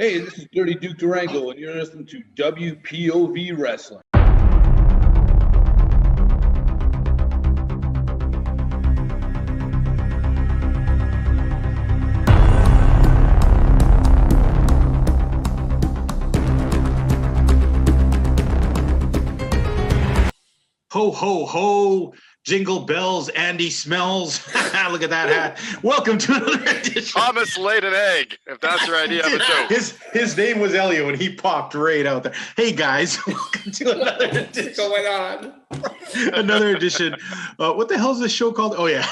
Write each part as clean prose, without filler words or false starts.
Hey, this is Dirty Duke Durango, and you're listening to WPOV Wrestling. Ho, ho, ho. Jingle bells, Andy smells. Look at that hat. Welcome to another edition. Thomas laid an egg, if that's your idea of a joke. His name was Elio, and he popped right out there. Hey, guys. Welcome to another edition. What's going on? Another edition. What the hell is this show called? Oh, yeah.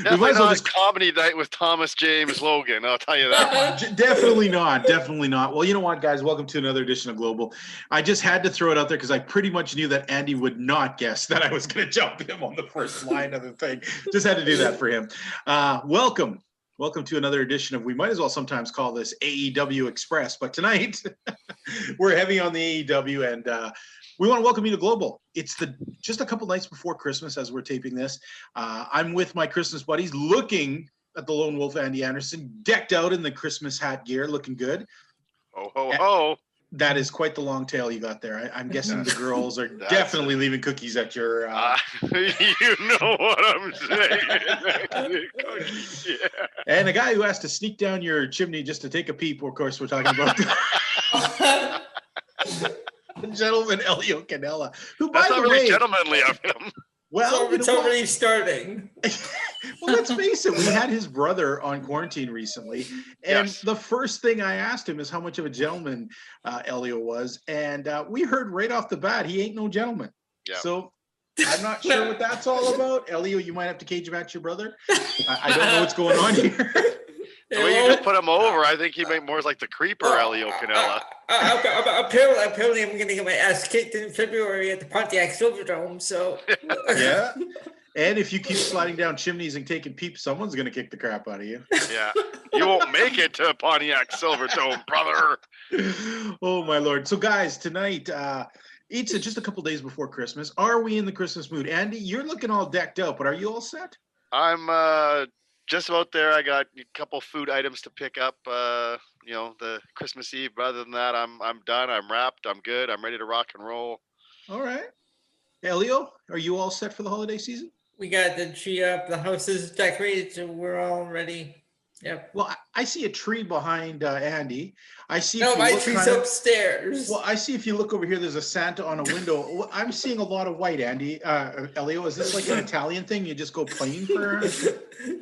Definitely not comedy night with Thomas James Logan, I'll tell you that. Definitely not. Definitely not. Well, you know what, guys? Welcome to another edition of Global. I just had to throw it out there because I pretty much knew that Andy would not guess that I was going to jump him on the first line of the thing. Just had to do that for him. Welcome to another edition of, we might as well sometimes call this AEW Express, but tonight we're heavy on the AEW, and we want to welcome you to Global. It's just a couple nights before Christmas as we're taping this. I'm with my Christmas buddies, looking at the Lone Wolf Andy Anderson, decked out in the Christmas hat gear, looking good. Ho, ho, ho. That is quite the long tail you got there. I'm guessing the girls are definitely leaving cookies at your... You know what I'm saying. Cookies, yeah. And a guy who has to sneak down your chimney just to take a peep, of course, we're talking about... The gentleman Elio Canella, who, by That's the not really way, gentlemanly of him. Well, it's already starting. Well, let's face it. We had his brother on quarantine recently, and the first thing I asked him is how much of a gentleman Elio was, and we heard right off the bat he ain't no gentleman. Yeah. So I'm not sure what that's all about. Elio, you might have to cage match your brother. I don't know what's going on here. The way you just put him over, I think he might more like the creeper Elio Canella. Apparently, I'm going to get my ass kicked in February at the Pontiac Silverdome. So yeah, and if you keep sliding down chimneys and taking peeps, someone's going to kick the crap out of you. Yeah, you won't make it to Pontiac Silverdome, brother. Oh my lord! So guys, tonight it's just a couple days before Christmas. Are we in the Christmas mood? Andy, you're looking all decked out, but are you all set? I'm just about there. I got a couple food items to pick up, the Christmas Eve. But other than that, I'm done. I'm wrapped. I'm good. I'm ready to rock and roll. All right. Elio, are you all set for the holiday season? We got the tree up. The house is decorated, so we're all ready. Yep. Well, I see a tree behind Andy. I see. No, my tree's upstairs. Well, I see if you look over here, there's a Santa on a window. I'm seeing a lot of white, Andy. Elio, is this like an Italian thing? You just go plain for?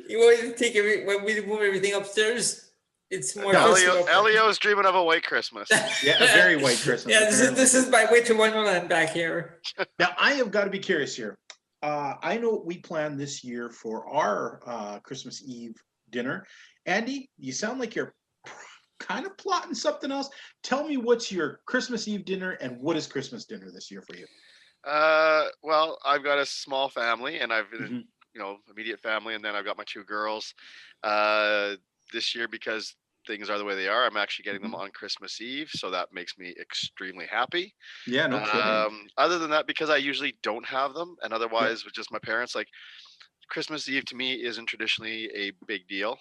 You always take when we move everything upstairs. It's more. Elio's dreaming of a white Christmas. Yeah, a very white Christmas. Yeah, this is my way to Wonderland back here. Now I have got to be curious here. I know what we planned this year for our Christmas Eve dinner. Andy, you sound like you're kind of plotting something else. Tell me what's your Christmas Eve dinner and what is Christmas dinner this year for you? Well, I've got a small family and I've immediate family, and then I've got my two girls. This year, because things are the way they are, I'm actually getting them on Christmas Eve, so that makes me extremely happy. Yeah, no kidding. Other than that, because I usually don't have them, and otherwise with just my parents, like Christmas Eve to me isn't traditionally a big deal.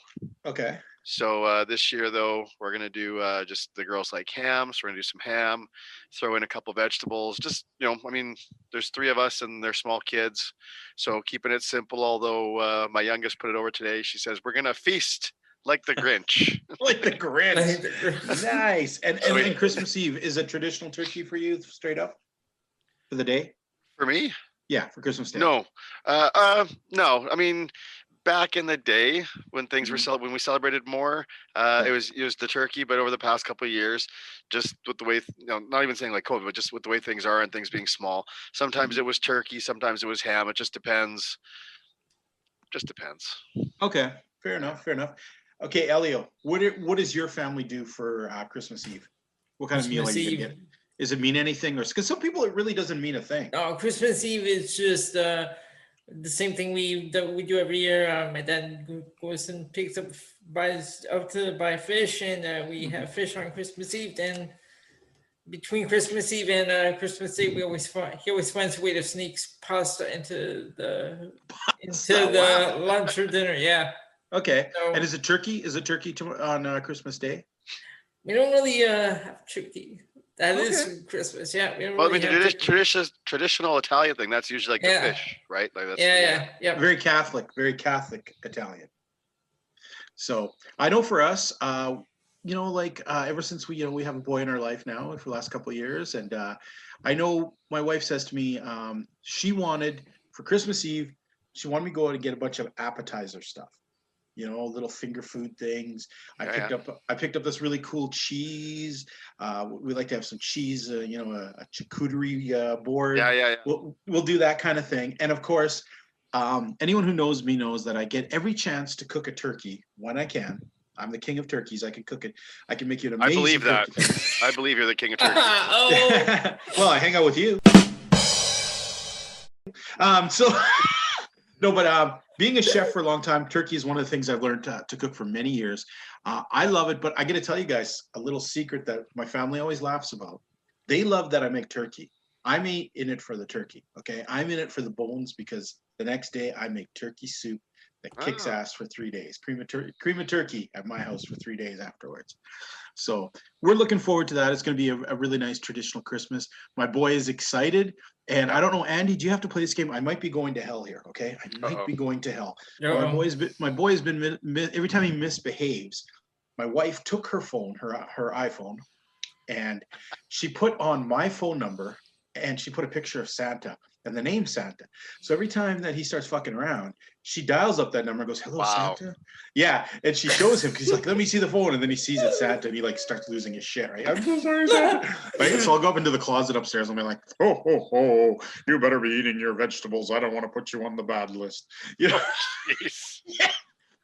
Okay. So this year, though, we're going to do just the girls like ham. So we're going to do some ham, throw in a couple vegetables. Just, there's three of us and they're small kids. So keeping it simple, although my youngest put it over today. She says, we're going to feast like the Grinch. Like the Grinch. Nice. And Christmas Eve, is a traditional turkey for you straight up for the day? For me? Yeah, for Christmas Day. No. No. I mean, back in the day when things were when we celebrated more, it was the turkey. But over the past couple of years, just with the way, not even saying like COVID, but just with the way things are and things being small, sometimes it was turkey, sometimes it was ham. It just depends. Just depends. Okay, fair enough. Okay, Elio, what does your family do for Christmas Eve? What kind of meal are you gonna get? Does it mean anything, or because some people it really doesn't mean a thing? No, Christmas Eve is just the same thing we do every year. My dad goes and buys to buy fish, and we have fish on Christmas Eve. Then between Christmas Eve and Christmas Day, he always finds a way to sneak pasta into the lunch or dinner. Yeah. Okay. So- And is it turkey? Is it turkey on Christmas Day? We don't really have turkey. That Okay. is Christmas. Yeah. We don't Well, I really mean, have the turkey. traditional Italian thing, that's usually like the Yeah. fish, right? Like that's Yeah. Very Catholic Italian. So I know for us, ever since we have a boy in our life now for the last couple of years, and I know my wife says to me, she wanted for Christmas Eve, she wanted me to go out and get a bunch of appetizer stuff, little finger food things. I picked up this really cool cheese. We like to have some cheese, a charcuterie board. Yeah. We'll do that kind of thing, and of course. Anyone who knows me knows that I get every chance to cook a turkey when I can. I'm the king of turkeys. I can cook it. I can make you an amazing. I believe that. turkey. I believe you're the king of turkey. Oh. Well, I hang out with you. Being a chef for a long time, turkey is one of the things I've learned to cook for many years. I love it, but I got to tell you guys a little secret that my family always laughs about. They love that I make turkey. I'm in it for the turkey. Okay, I'm in it for the bones because the next day I make turkey soup that kicks ass for 3 days. Cream of turkey at my house for 3 days afterwards. So we're looking forward to that. It's going to be a really nice traditional Christmas. My boy is excited. And I don't know, Andy, do you have to play this game? I might be going to hell here, okay? I might be going to hell. My boy has been every time he misbehaves, my wife took her phone, her iPhone, and she put on my phone number and she put a picture of Santa and the name Santa. So every time that he starts fucking around, she dials up that number and goes, "Hello, Santa." Yeah, and she shows him because he's like, "Let me see the phone," and then he sees it's Santa and he like starts losing his shit. Right? I'm so sorry, Santa. Right? So I'll go up into the closet upstairs and be like, "Oh, ho, ho, you better be eating your vegetables. I don't want to put you on the bad list." Yeah. Yeah.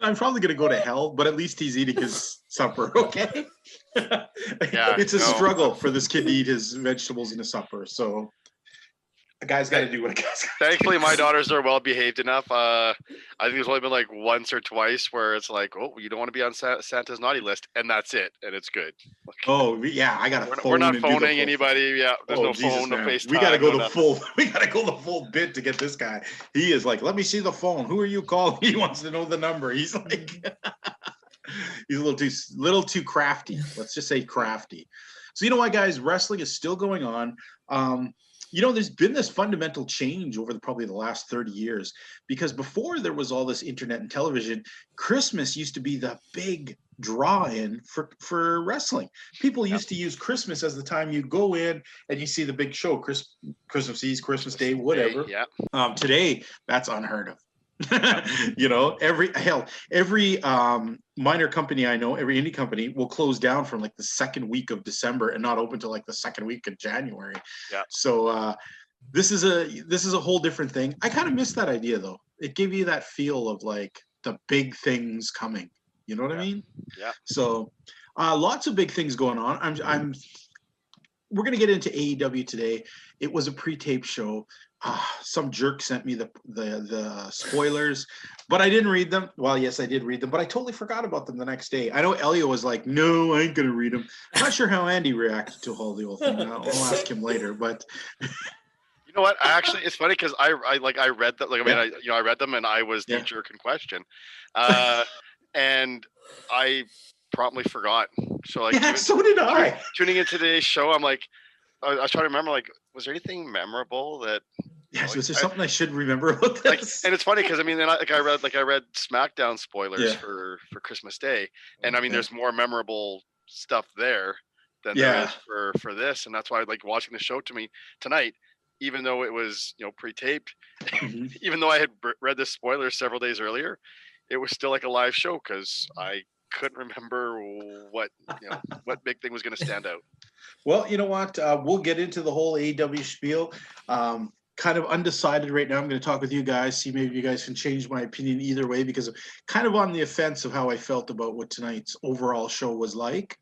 I'm probably gonna go to hell, but at least he's eating his supper. Okay. It's a struggle for this kid to eat his vegetables in a supper. So a guy's got to do what a guy's got to do. Thankfully, my daughters are well behaved enough. I think there's only been like once or twice where it's like, "Oh, you don't want to be on Santa's naughty list," and that's it, and it's good. Oh yeah, I got to phone. We're not phoning anybody. Yeah, there's no phone, no FaceTime. We got to go the full. We got to go the full bit to get this guy. He is like, "Let me see the phone. Who are you calling?" He wants to know the number. He's like, he's a little too crafty. Let's just say crafty. So you know what, guys? Wrestling is still going on. There's been this fundamental change over probably the last 30 years, because before there was all this internet and television, Christmas used to be the big draw-in for wrestling. People used to use Christmas as the time you go in and you see the big show, Christmas Eve, Christmas Day, whatever. Yeah. Today, that's unheard of. Every minor company I know, every indie company will close down from like the second week of December and not open till like the second week of January. Yeah. So this is a whole different thing. I kind of miss that idea though. It gave you that feel of like the big things coming. You know what I mean? Yeah. So lots of big things going on. We're gonna get into AEW today. It was a pre-tape show. Some jerk sent me the spoilers, but I didn't read them. Well, yes, I did read them, but I totally forgot about them the next day. I know Elio was like, "No, I ain't gonna read them." I'm not sure how Andy reacted to all the whole thing. I'll ask him later. But you know what? Actually, it's funny because I read that. I read them and I was the jerk in question, and I promptly forgot. So so did I. Tuning in today's show, I'm like, I was trying to remember, like, was there anything memorable that? Yes, was there something I should remember about this? And it's funny because I read SmackDown spoilers for Christmas Day, and I mean, there's more memorable stuff there than there is for this, and that's why I like watching the show tonight, even though it was pre-taped, even though I had read the spoilers several days earlier, it was still like a live show because I couldn't remember what big thing was going to stand out. Well, you know what? We'll get into the whole AEW spiel. Kind of undecided right now. I'm going to talk with you guys, see maybe you guys can change my opinion either way, because I'm kind of on the offense of how I felt about what tonight's overall show was like.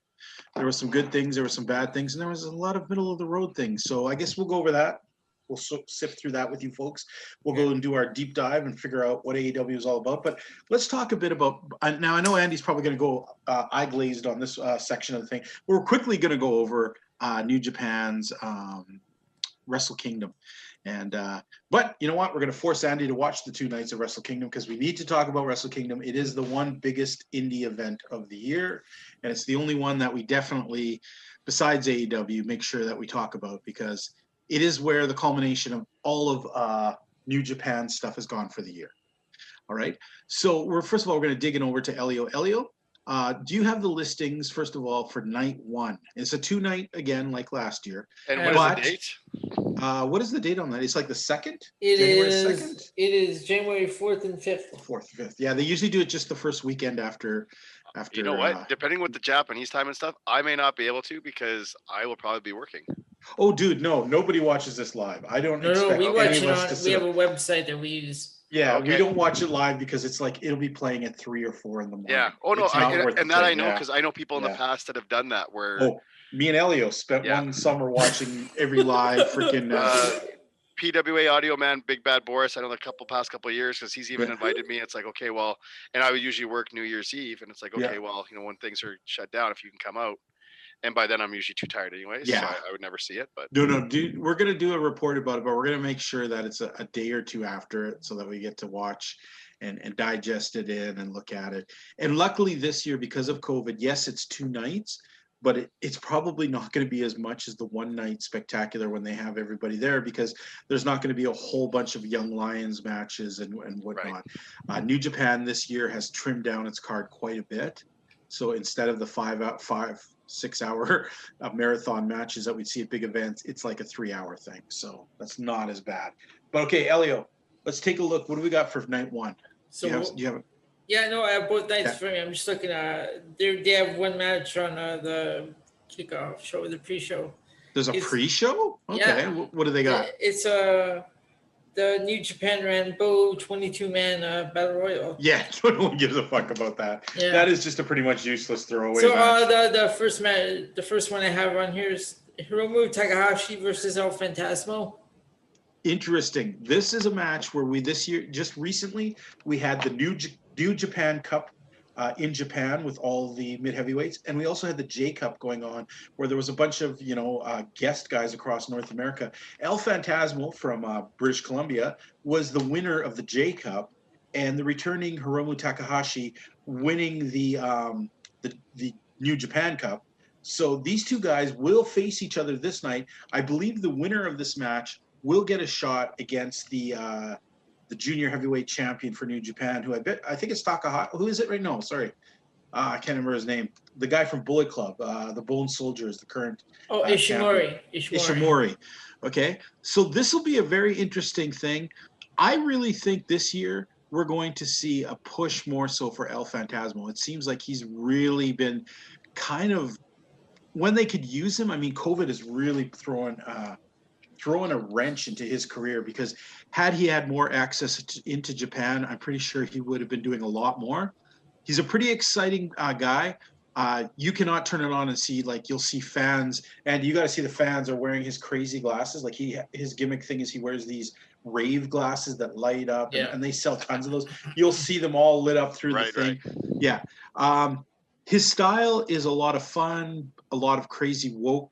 There were some good things, there were some bad things, and there was a lot of middle of the road things. So I guess we'll go over that. We'll sift through that with you folks. We'll go and do our deep dive and figure out what AEW is all about. But let's talk a bit about, now I know Andy's probably going to go eye glazed on this section of the thing. We're quickly going to go over New Japan's Wrestle Kingdom. And but you know what? We're going to force Andy to watch the 2 nights of Wrestle Kingdom because we need to talk about Wrestle Kingdom. It is the one biggest indie event of the year, and it's the only one that we definitely, besides AEW, make sure that we talk about because it is where the culmination of all of New Japan stuff has gone for the year. All right. So first of all, we're going to dig in over to Elio. Elio, do you have the listings, first of all, for night 1? It's a 2-night again, like last year. And what is the date? What is the date on that? It's like the 2nd? January 2nd? It is January 4th and 5th. 4th, 5th. Yeah, they usually do it just the first weekend after. You know what? Depending with the Japanese time and stuff, I may not be able to because I will probably be working. Oh, dude, no, nobody watches this live. I don't expect we watch any it of us to we have a website that we use. Yeah, Okay. we don't watch it live because it's like it'll be playing at 3 or 4 in the morning. Yeah. Oh no, It's not worth and the that time. I know Yeah. because I know people in the Yeah. past that have done that where Me and Elio spent one summer watching every live freaking. PWA Audio Man, Big Bad Boris. I know the past couple of years because he's even invited me. It's like, okay, well, and I would usually work New Year's Eve, and it's like, okay, well, when things are shut down, if you can come out, and by then I'm usually too tired anyways. Yeah. So I would never see it. But No, dude, we're gonna do a report about it, but we're gonna make sure that it's a day or 2 after it, so that we get to watch and digest it in and look at it. And luckily this year, because of COVID, yes, it's 2 nights. But it's probably not going to be as much as the 1-night spectacular when they have everybody there because there's not going to be a whole bunch of Young Lions matches and whatnot. Right. New Japan this year has trimmed down its card quite a bit. So instead of the 5-6 hour marathon matches that we'd see at big events, it's like a 3-hour thing. So that's not as bad. But okay, Elio, let's take a look. What do we got for night 1? So do you have Yeah, no, I have both nights for me. I'm just looking at they have one match on the kickoff show, the pre-show. There's a pre-show? Okay. Yeah. What do they got? It's the New Japan Rambo 22-man battle royal. Yeah, no one gives a fuck about that. Yeah. That is just a pretty much useless throwaway match. The first one I have on here is Hiromu Takahashi versus El Phantasmo. Interesting. This is a match where just recently, we had the New Japan Cup in Japan with all the mid-heavyweights, and we also had the J Cup going on where there was a bunch of guest guys across North America. El Phantasmo from British Columbia was the winner of the J Cup, and the returning Hiromu Takahashi winning the New Japan Cup. So these 2 guys will face each other this night. I believe the winner of this match will get a shot against the junior heavyweight champion for New Japan, who I think it's Takahashi. Who is it right now? Sorry. I can't remember his name. The guy from Bullet Club, the Bone Soldier is the current Ishimori. Ishimori. Okay. So this will be a very interesting thing. I really think this year we're going to see a push more so for El Phantasmo. It seems like he's really been kind of, when they could use him, I mean, COVID is really throwing a wrench into his career because had he had more access into Japan, I'm pretty sure he would have been doing a lot more. He's a pretty exciting guy. You cannot turn it on and see, like, you'll see fans, and you got to see the fans are wearing his crazy glasses. Like his gimmick thing is he wears these rave glasses that light up, and they sell tons of those. You'll see them all lit up through the thing. Right. Yeah. His style is a lot of fun, a lot of crazy rope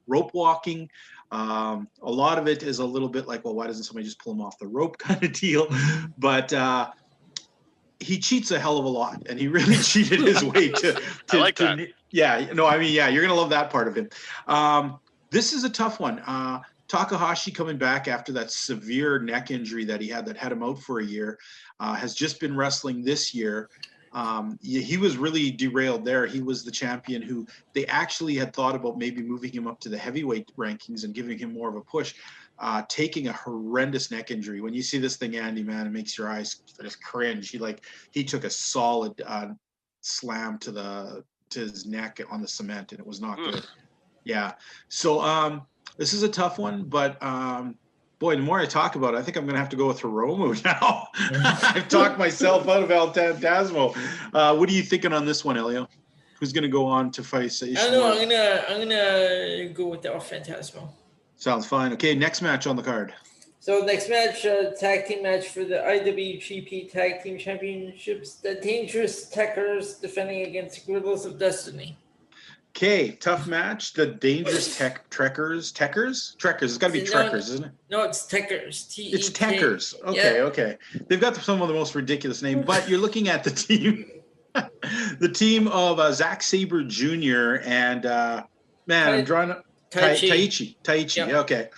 walking. A lot of it is a little bit like, well, why doesn't somebody just pull him off the rope kind of deal? But he cheats a hell of a lot, and he really cheated his way to I like that. Yeah, no, I mean, yeah, you're gonna love that part of him. This is a tough one. Takahashi coming back after that severe neck injury that he had that had him out for a year, has just been wrestling this year. He was really derailed there. He was the champion who they actually had thought about maybe moving him up to the heavyweight rankings and giving him more of a push, taking a horrendous neck injury. When you see this thing, Andy, man, it makes your eyes just cringe. He took a solid slam to his neck on the cement, and it was not good. Yeah. So this is a tough one, but boy, the more I talk about it, I think I'm going to have to go with Hiromu now. I've talked myself out of El Phantasmo. What are you thinking on this one, Elio? Who's going to go on to fight Ishimori? I don't know. I'm gonna go with the El Phantasmo. Sounds fine. Okay, next match on the card. So next match, tag team match for the IWGP Tag Team Championships. The Dangerous Techers defending against Gorillas of Destiny. Okay, tough match. The Dangerous Trekkers. It's got to be Trekkers, isn't it? No, it's Techers. It's T-E-K. Tekkers. Okay, Yeah. okay. They've got some of the most ridiculous names, but you're looking at the team, the team of Zack Sabre Jr. and I'm drawing Taichi. Yep. Okay.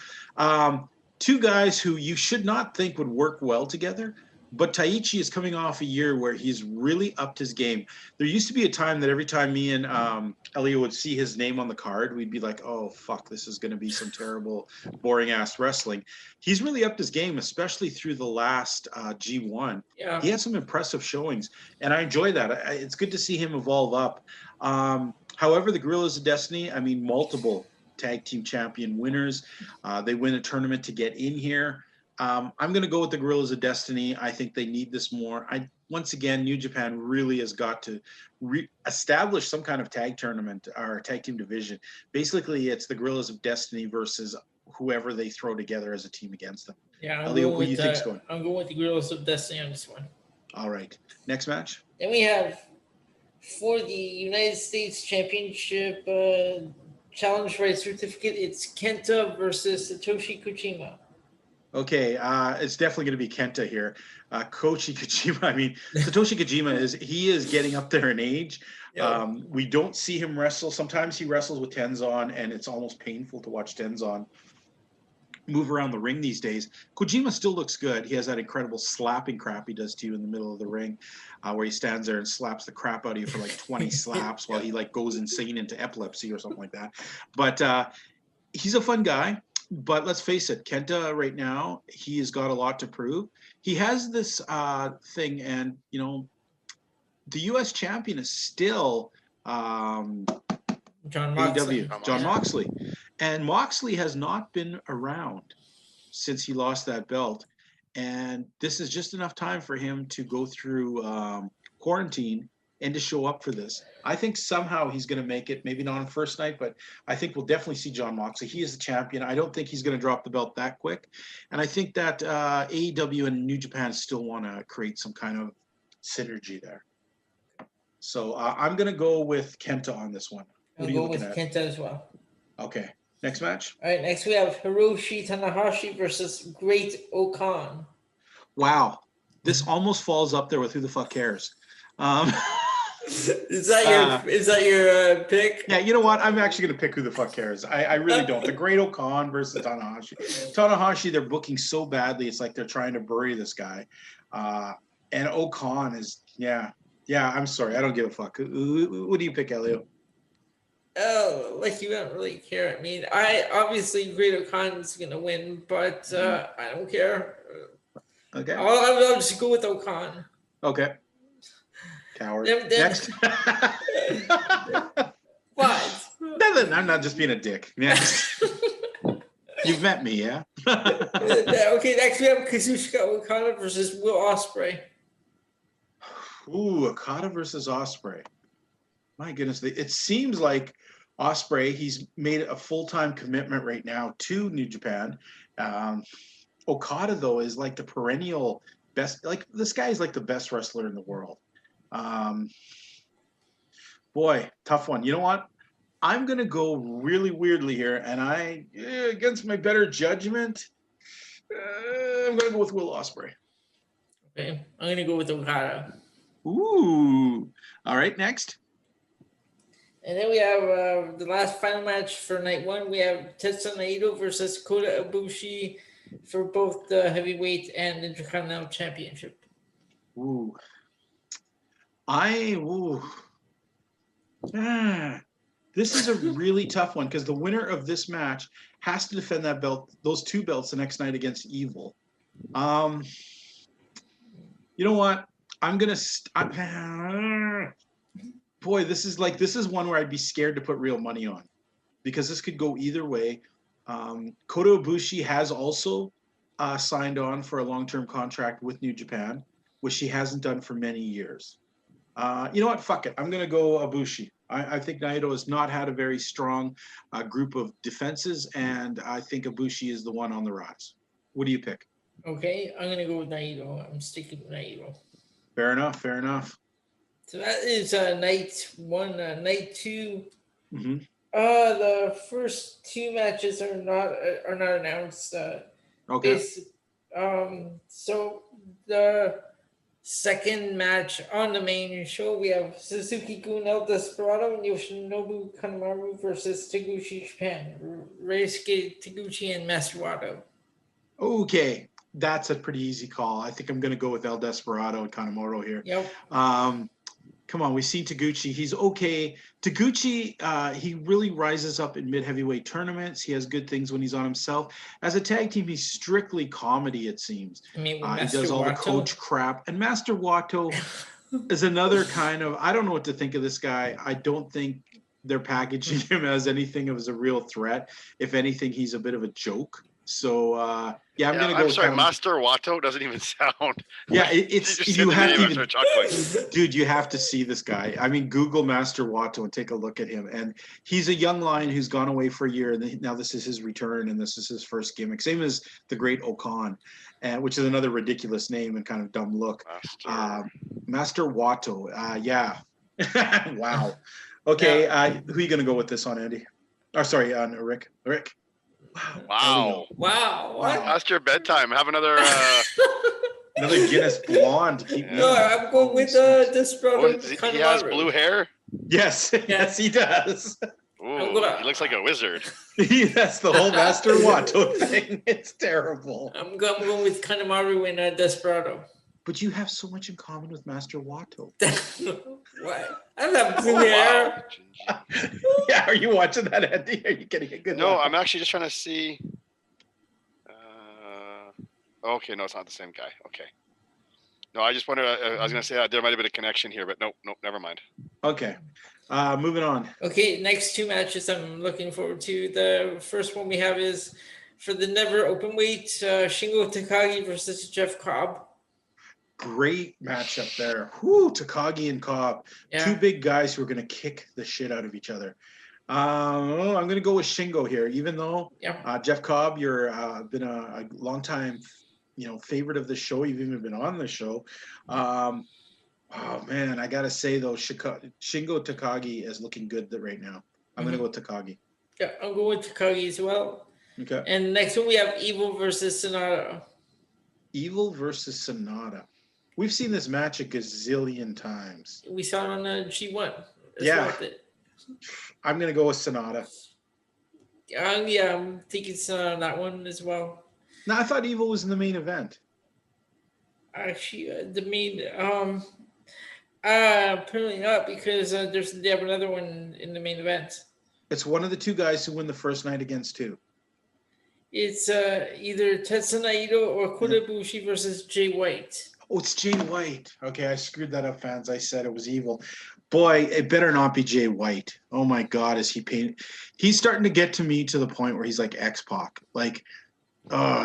Two guys who you should not think would work well together. But Taichi is coming off a year where he's really upped his game. There used to be a time that every time me and Elio would see his name on the card, we'd be like, oh, fuck, this is going to be some terrible, boring-ass wrestling. He's really upped his game, especially through the last G1. Yeah. He had some impressive showings, and I enjoy that. It's good to see him evolve up. However, the Guerrillas of Destiny, I mean, multiple tag team champion winners. They win a tournament to get in here. I'm going to go with the Guerrillas of Destiny. I think they need this more. Once again, New Japan really has got to establish some kind of tag tournament or tag team division. Basically, it's the Guerrillas of Destiny versus whoever they throw together as a team against them. Yeah, Elio, who do you think's going? I'm going with the Guerrillas of Destiny on this one. All right. Next match? Then we have for the United States Championship challenge right certificate, it's Kenta versus Satoshi Kojima. Okay, it's definitely going to be Kenta here. Kochi Kojima, I mean, Satoshi Kojima is getting up there in age. Yeah. We don't see him wrestle. Sometimes he wrestles with Tenzon, and it's almost painful to watch Tenzon move around the ring these days. Kojima still looks good. He has that incredible slapping crap he does to you in the middle of the ring, where he stands there and slaps the crap out of you for like 20 slaps while he like goes insane into epilepsy or something like that. But he's a fun guy. But let's face it, Kenta right now, he has got a lot to prove. He has this thing, and, you know, the U.S. champion is still John Moxley. And Moxley has not been around since he lost that belt. And this is just enough time for him to go through quarantine and to show up for this. I think somehow he's going to make it, maybe not on first night, but I think we'll definitely see John Moxley. He is the champion. I don't think he's going to drop the belt that quick. And I think that AEW and New Japan still want to create some kind of synergy there. So I'm going to go with Kenta on this one. I'll go with Kenta as well. Okay. Next match? All right, next we have Hiroshi Tanahashi versus Great Okan. Wow. This almost falls up there with Who the Fuck Cares? Is that your pick? Yeah, you know what? I'm actually going to pick Who the Fuck Cares. I really don't. The Great Okan versus Tanahashi. Tanahashi, they're booking so badly. It's like they're trying to bury this guy. And Okan is, yeah, I'm sorry. I don't give a fuck. What do you pick, Elio? Oh, like you don't really care. I mean, obviously Great Okan is going to win, but I don't care. Okay. I'll just go with Okan. Okay. Coward. Next. What? Nothing. I'm not just being a dick. Yeah. You've met me, yeah? Okay, next we have Kazuchika Okada versus Will Ospreay. Ooh, Okada versus Ospreay. My goodness. It seems like Ospreay, he's made a full-time commitment right now to New Japan. Okada, though, is like the perennial best. Like, this guy is like the best wrestler in the world. Boy, tough one. You know what? I'm going to go really weirdly here, and against my better judgment, I'm going to go with Will Ospreay. Okay, I'm going to go with Okada. Ooh. All right, next. And then we have the last final match for night one. We have Tetsuya Naito versus Kota Ibushi for both the heavyweight and Intercontinental Championship. Ooh. This is a really tough one because the winner of this match has to defend that belt, those two belts, the next night against Evil. You know what? I'm gonna. Boy, this is one where I'd be scared to put real money on because this could go either way. Kota Ibushi has also signed on for a long-term contract with New Japan, which she hasn't done for many years. You know what? Fuck it. I'm going to go Ibushi. I think Naito has not had a very strong group of defenses, and I think Ibushi is the one on the rise. What do you pick? Okay, I'm going to go with Naito. I'm sticking with Naito. Fair enough. So that is night one. Night two, Mm-hmm. The first two matches are not announced. Okay. So the second match on the main show, we have Suzuki-gun, El Desperado, and Yoshinobu Kanemaru versus Taguchi Japan, Reisuke Taguchi and Master Wato. Okay, that's a pretty easy call. I think I'm going to go with El Desperado and Kanemaru here. Yep. Come on, we see Taguchi. He's okay. Taguchi, he really rises up in mid-heavyweight tournaments. He has good things when he's on himself. As a tag team, he's strictly comedy, it seems. I mean, He does all the coach crap. And Master Wato is another kind of, I don't know what to think of this guy. I don't think they're packaging him as anything of as a real threat. If anything, he's a bit of a joke. So I'm gonna go. I'm sorry, Master Wato doesn't even sound. Yeah, it's you have to even, dude. You have to see this guy. I mean, Google Master Wato and take a look at him. And he's a young lion who's gone away for a year, and now this is his return, and this is his first gimmick. Same as the Great Okan, which is another ridiculous name and kind of dumb look. Master Wato. Yeah. Wow. Okay. Who are you gonna go with this on, Andy? Or sorry, on Rick. Rick. Wow. Past your bedtime. Have another another Guinness blonde. No, I'm going with Desperado. He has blue hair? Yes. Yes, he does. Ooh, he looks like a wizard. That's the whole Master Wato thing. It's terrible. I'm going with Kanemaru and Desperado. But you have so much in common with Master Wato. What? I have blue hair. Yeah, are you watching that, Andy? Are you getting a good No, look? I'm actually just trying to see. Okay, no, it's not the same guy. Okay. No, I just wondered. I was going to say there might have been a connection here, but nope, never mind. Okay. Moving on. Okay, next two matches I'm looking forward to. The first one we have is for the never open weight, Shingo Takagi versus Jeff Cobb. Great matchup there. Whoo, Takagi and Cobb. Yeah. Two big guys who are going to kick the shit out of each other. I'm going to go with Shingo here, even though Jeff Cobb, you're been a long time, favorite of the show. You've even been on the show. Oh man, I got to say though, Shingo Takagi is looking good right now. I'm going to go with Takagi. Yeah, I'll go with Takagi as well. Okay. And next one we have Evil versus Sonata. Evil versus Sonata. We've seen this match a gazillion times. We saw it on G1. I'm going to go with Sonata. I'm thinking that one as well. No, I thought Evil was in the main event. Actually, the main... apparently not, because they have another one in the main event. It's one of the two guys who win the first night against two. It's either Tetsuya Naito or Kota Ibushi versus Jay White. Oh, it's Jay White. Okay, I screwed that up, fans. I said it was Evil. Boy, it better not be Jay White. Oh my God, is he pain? He's starting to get to me to the point where he's like X-Pac. Like,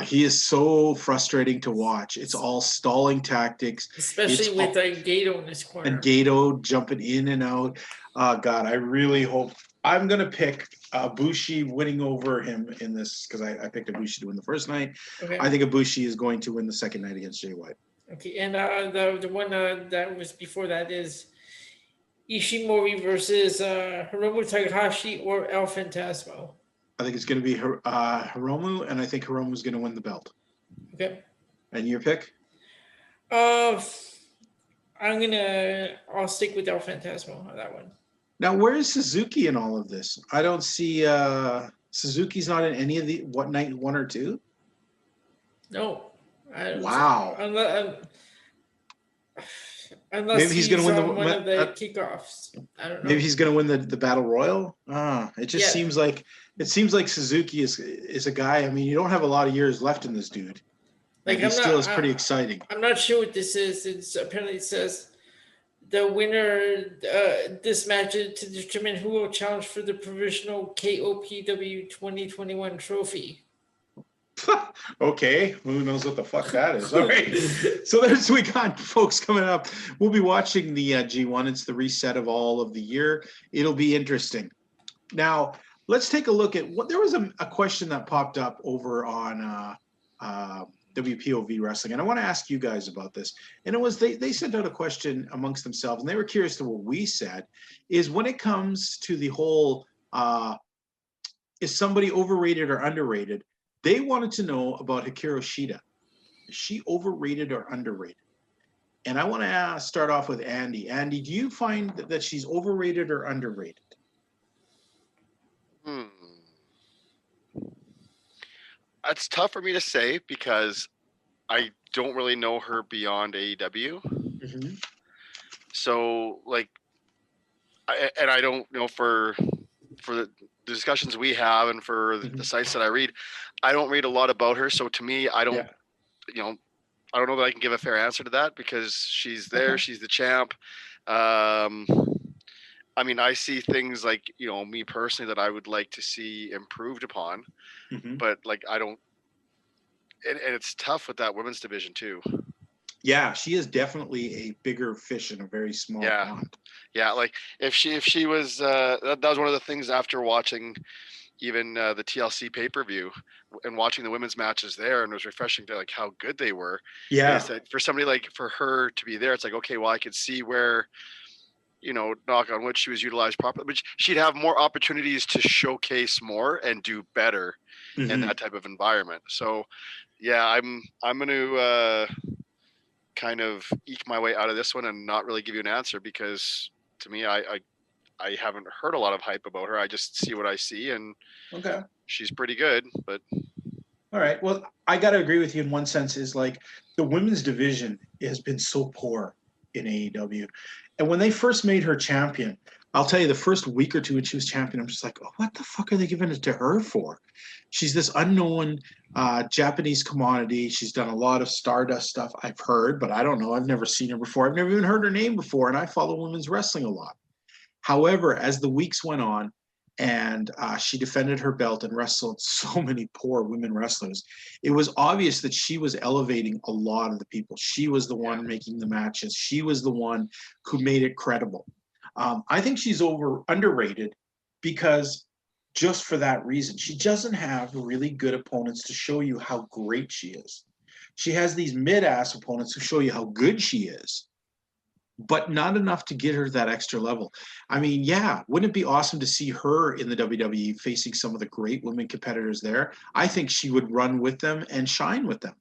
he is so frustrating to watch. It's all stalling tactics. Especially with Gato in this corner. And Gato jumping in and out. God, I really hope. I'm going to pick Ibushi winning over him in this because I picked Ibushi to win the first night. Okay. I think Ibushi is going to win the second night against Jay White. Okay, and the one that was before that is Ishimori versus Hiromu Takahashi or El Phantasmo. I think it's going to be Hiromu, and I think Hiromu's going to win the belt. Okay. And your pick? I'll stick with El Phantasmo on that one. Now, where is Suzuki in all of this? I don't see Suzuki's not in any of the night 1 or 2? No. Wow. Unless maybe he's going to win one of the kickoffs. I don't know. Maybe he's going to win the battle royal. It just seems like Suzuki is a guy. I mean, you don't have a lot of years left in this dude. Like he still is pretty exciting. I'm not sure what this is. Apparently it says the winner this match is to determine who will challenge for the provisional KOPW 2021 trophy. Okay, who knows what the fuck that is? All right, so we got folks coming up. We'll be watching the G1. It's the reset of all of the year. It'll be interesting. Now, let's take a look at what there was a question that popped up over on WPOV Wrestling, and I want to ask you guys about this. And it was they sent out a question amongst themselves, and they were curious to what we said. Is when it comes to the whole is somebody overrated or underrated? They wanted to know about Hikaru Shida. Is she overrated or underrated? And I want to start off with Andy. Andy, do you find that she's overrated or underrated? It's tough for me to say because I don't really know her beyond AEW. Mm-hmm. So like, I don't know for the discussions we have and for the sites that I read, I don't read a lot about her. So to me, I don't, you know, I don't know that I can give a fair answer to that because she's there, she's the champ. I mean, I see things like, you know, me personally that I would like to see improved upon, but like I don't, and it's tough with that women's division too. Yeah, she is definitely a bigger fish in a very small pond. Yeah, like if she was, that was one of the things after watching even the TLC pay-per-view and watching the women's matches there, and it was refreshing to like how good they were. Yeah. Is that for somebody like for her to be there, it's like, okay, well, I could see where, you know, knock on wood, she was utilized properly, but she'd have more opportunities to showcase more and do better in that type of environment. So yeah, I'm going to kind of eke my way out of this one and not really give you an answer because to me, I haven't heard a lot of hype about her. I just see what I see, and she's pretty good. But all right, well, I got to agree with you in one sense. Is like the women's division has been so poor in AEW, and when they first made her champion, I'll tell you, the first week or two when she was champion, I'm just like, oh, what the fuck are they giving it to her for? She's this unknown Japanese commodity. She's done a lot of Stardust stuff, I've heard, but I don't know. I've never seen her before. I've never even heard her name before, and I follow women's wrestling a lot. However, as the weeks went on and she defended her belt and wrestled so many poor women wrestlers, it was obvious that she was elevating a lot of the people. She was the one making the matches. She was the one who made it credible. I think she's underrated because just for that reason, she doesn't have really good opponents to show you how great she is. She has these mid-ass opponents who show you how good she is, but not enough to get her that extra level. I mean, yeah, wouldn't it be awesome to see her in the WWE facing some of the great women competitors there? I think she would run with them and shine with them.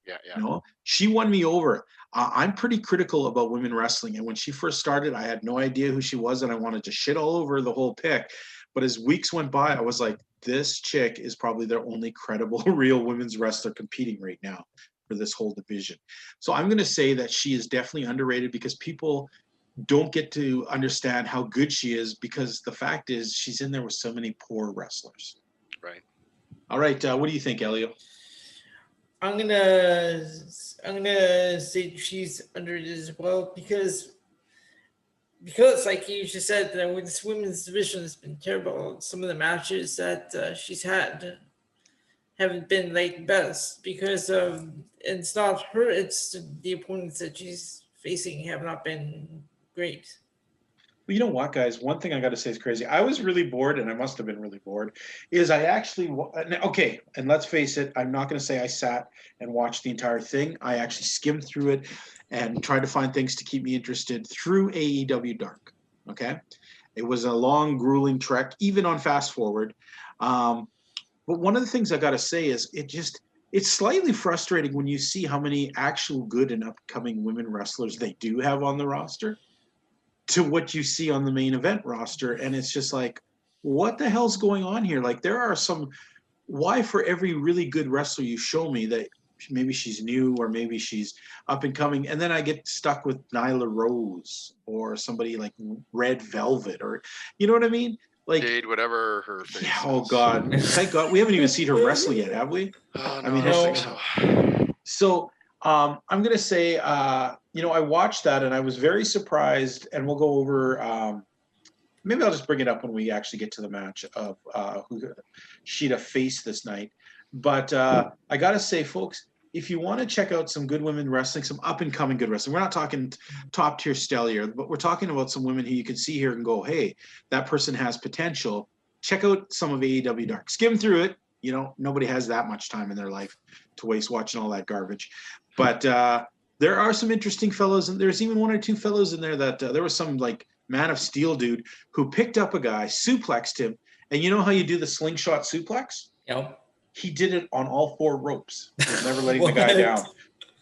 Yeah. You know, she won me over. I'm pretty critical about women wrestling. And when she first started, I had no idea who she was and I wanted to shit all over the whole pick. But as weeks went by, I was like, this chick is probably their only credible real women's wrestler competing right now for this whole division. So I'm going to say that she is definitely underrated because people don't get to understand how good she is because the fact is she's in there with so many poor wrestlers. Right. All right. What do you think, Elio? I'm gonna say she's underrated as well because like you just said, with this women's division has been terrible. Some of the matches that she's had haven't been like best because of it's not her, it's the opponents that she's facing have not been great. Well, you know what, guys? One thing I got to say is crazy. I was really bored, and I must have been really bored, is I actually, okay, and let's face it, I'm not going to say I sat and watched the entire thing. I actually skimmed through it and tried to find things to keep me interested through AEW Dark, okay? It was a long, grueling trek, even on Fast Forward. But one of the things I got to say is it's slightly frustrating when you see how many actual good and upcoming women wrestlers they do have on the roster to what you see on the main event roster. And it's just like, what the hell's going on here? Like there are why for every really good wrestler you show me that maybe she's new or maybe she's up and coming, and then I get stuck with Nyla Rose or somebody like Red Velvet or, you know what I mean? Like Jade, whatever her face is. Oh God. Thank God. We haven't even seen her wrestle yet, have we? Oh, no, I mean, I don't think so. So I'm going to say, I watched that and I was very surprised, and we'll go over, maybe I'll just bring it up when we actually get to the match of who Shida faced this night. But I got to say, folks, if you want to check out some good women wrestling, some up-and-coming good wrestling, we're not talking top-tier stellar, but we're talking about some women who you can see here and go, hey, that person has potential. Check out some of AEW Dark. Skim through it. You know, nobody has that much time in their life to waste watching all that garbage. But there are some interesting fellows, and there's even one or two fellows in there that there was some like Man of Steel dude who picked up a guy, suplexed him, And you know how you do the slingshot suplex? Yep. He did it on all 4 ropes. He was never letting the guy down.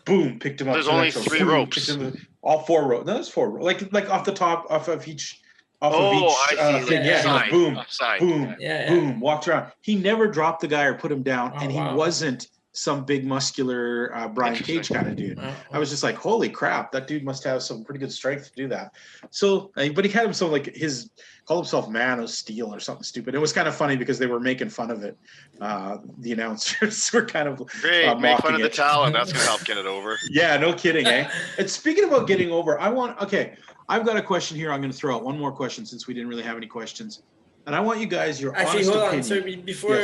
Boom, picked him up. There's to the only next rope. 3 Boom, ropes. picked him up. All 4 ropes. No, there's 4 ropes. Like off the top, off of each I see. thing. Yeah, Side. boom, Offside. boom, Yeah. boom, walked around. He never dropped the guy or put him down, Oh, and he wow. wasn't some big muscular Brian Cage Interesting. kind of dude. Oh, I was just like, holy crap, that dude must have some pretty good strength to do that. So, but he had himself called himself Man of Steel or something stupid. It was kind of funny because they were making fun of it. The announcers were kind of Great. Make fun mocking of the it. talent. That's gonna help get it over. Yeah, no kidding, eh? And speaking about getting over, I've got a question here. I'm going to throw out one more question since we didn't really have any questions. And I want you guys, your Actually, honest hold on. opinion. So before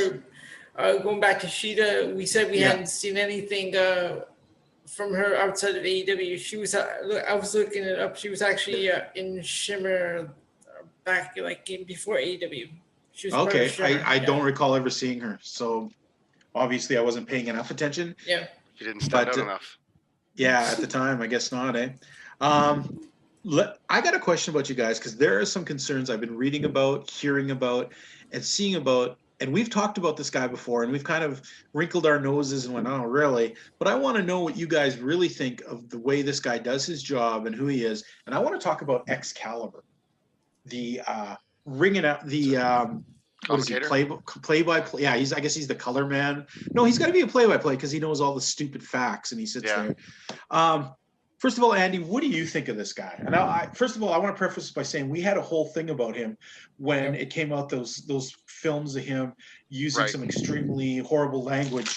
Yes. going back to Sheeta, we said we Yeah. hadn't seen anything from her outside of AEW. She was, I was looking it up. She was actually in Shimmer back before AEW. She was part of Okay, Shimmer. I Yeah. don't recall ever seeing her. So obviously I wasn't paying enough attention. Yeah. He didn't stand But, out enough. Yeah, at the time, I guess not, eh? I got a question about you guys because there are some concerns I've been reading about, hearing about, and seeing about. And we've talked about this guy before, and we've kind of wrinkled our noses and went, "Oh, really?" But I want to know what you guys really think of the way this guy does his job and who he is. And I want to talk about Excalibur, the ringing out the what is he, Commentator? play-by-play? Yeah, I guess he's the color man. No, he's got to be a play-by-play because he knows all the stupid facts and he sits Yeah. there. First of all, Andy, what do you think of this guy? And first of all, I want to preface this by saying we had a whole thing about him when it came out, those films of him using Right. some extremely horrible language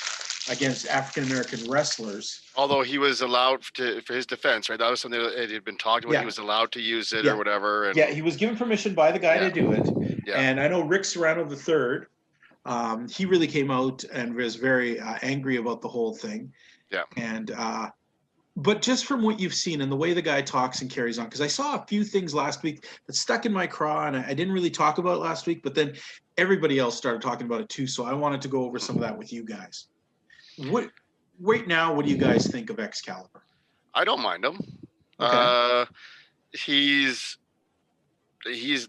against African-American wrestlers. Although he was allowed for his defense, right? That was something that had been talked about. Yeah. He was allowed to use it Yeah. or whatever. And Yeah, he was given permission by the guy to Yeah. do it. Yeah. And I know Rick Serrano III, he really came out and was very angry about the whole thing. Yeah. And but just from what you've seen and the way the guy talks and carries on, because I saw a few things last week that stuck in my craw, and I didn't really talk about it last week, but then everybody else started talking about it too. So I wanted to go over some of that with you guys. Right now, what do you guys think of Excalibur? I don't mind him. Okay. He's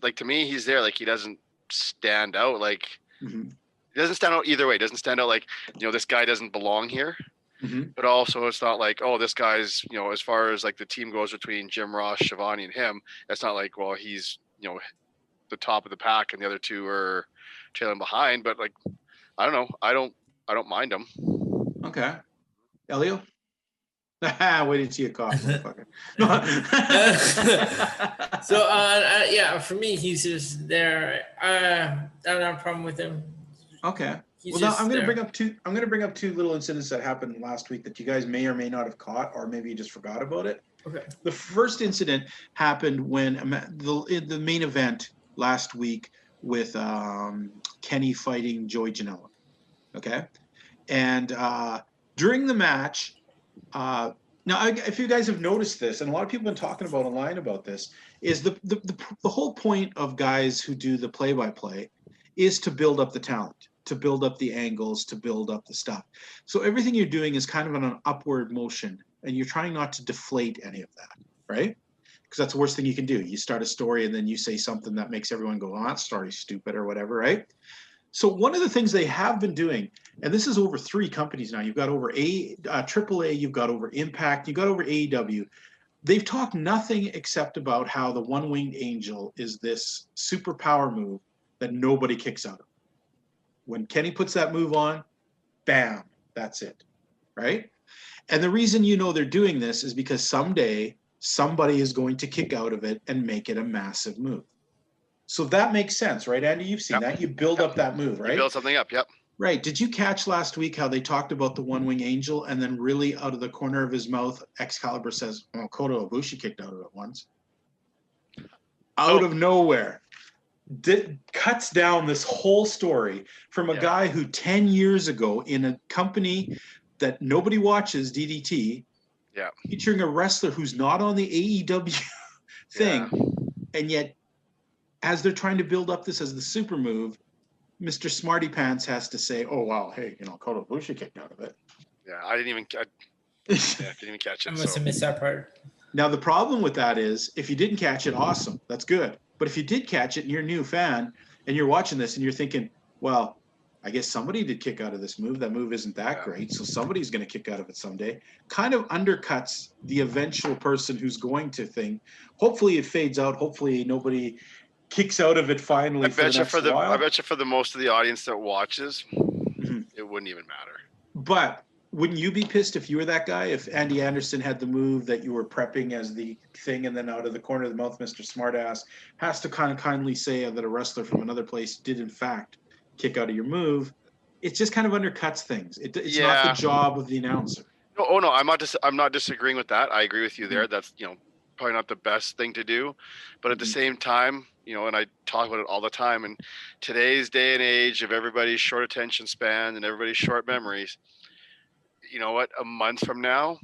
like, to me, he's there. Like, he doesn't stand out. Like, Mm-hmm. he doesn't stand out either way. He doesn't stand out like, this guy doesn't belong here. Mm-hmm. But also, it's not like, oh, this guy's, as far as like the team goes between Jim Ross, Shivani, and him, it's not like, well, he's, the top of the pack and the other two are trailing behind. But like, I don't know. I don't mind him. Okay. Elio? Wait till you cough, motherfucker. So yeah, for me, he's just there. I don't have a problem with him. Okay. He's Well, now just I'm going to there. bring up two little incidents that happened last week that you guys may or may not have caught, or maybe you just forgot about it. Okay. The first incident happened when the main event last week with Kenny fighting Joey Janela. Okay. And during the match, now if you guys have noticed this, and a lot of people have been talking about online about this, is the whole point of guys who do the play-by-play is to build up the talent, to build up the angles, to build up the stuff. So everything you're doing is kind of on an upward motion, and you're trying not to deflate any of that, right? Because that's the worst thing you can do. You start a story and then you say something that makes everyone go, oh, that story's stupid or whatever, right? So one of the things they have been doing, and this is over 3 companies now. You've got over AAA, you've got over Impact, you've got over AEW. They've talked nothing except about how the one-winged angel is this superpower move that nobody kicks out of. When Kenny puts that move on, bam, that's it, right? And the reason they're doing this is because someday somebody is going to kick out of it and make it a massive move. So that makes sense, right, Andy? You've seen that. You build up that move, right? You build something up, yep. Right. Did you catch last week how they talked about the one-wing angel, and then really out of the corner of his mouth, Excalibur says, well, Kota Ibushi kicked out of it once. Out of nowhere. Cuts down this whole story from a guy who 10 years ago in a company that nobody watches, DDT, featuring a wrestler who's not on the AEW thing, and yet as they're trying to build up this as the super move, Mr. Smarty Pants has to say, oh, wow, hey, Kota Ibushi kicked out of it. Yeah, I didn't even catch it. I must have missed that part. Now, the problem with that is if you didn't catch it, awesome. That's good. But if you did catch it and you're a new fan, and you're watching this and you're thinking, well, I guess somebody did kick out of this move. That move isn't that great, so somebody's going to kick out of it someday. Kind of undercuts the eventual person who's going to think. Hopefully it fades out. Hopefully nobody kicks out of it finally for the next while. I bet you for the most of the audience that watches, it wouldn't even matter. But wouldn't you be pissed if you were that guy? If Andy Anderson had the move that you were prepping as the thing, and then out of the corner of the mouth, Mr. Smartass has to kind of kindly say that a wrestler from another place did in fact kick out of your move. It just kind of undercuts things. It's not the job of the announcer. No, I'm not disagreeing with that. I agree with you there. That's, probably not the best thing to do, but at the same time, and I talk about it all the time, in today's day and age of everybody's short attention span and everybody's short memories, you know what, a month from now,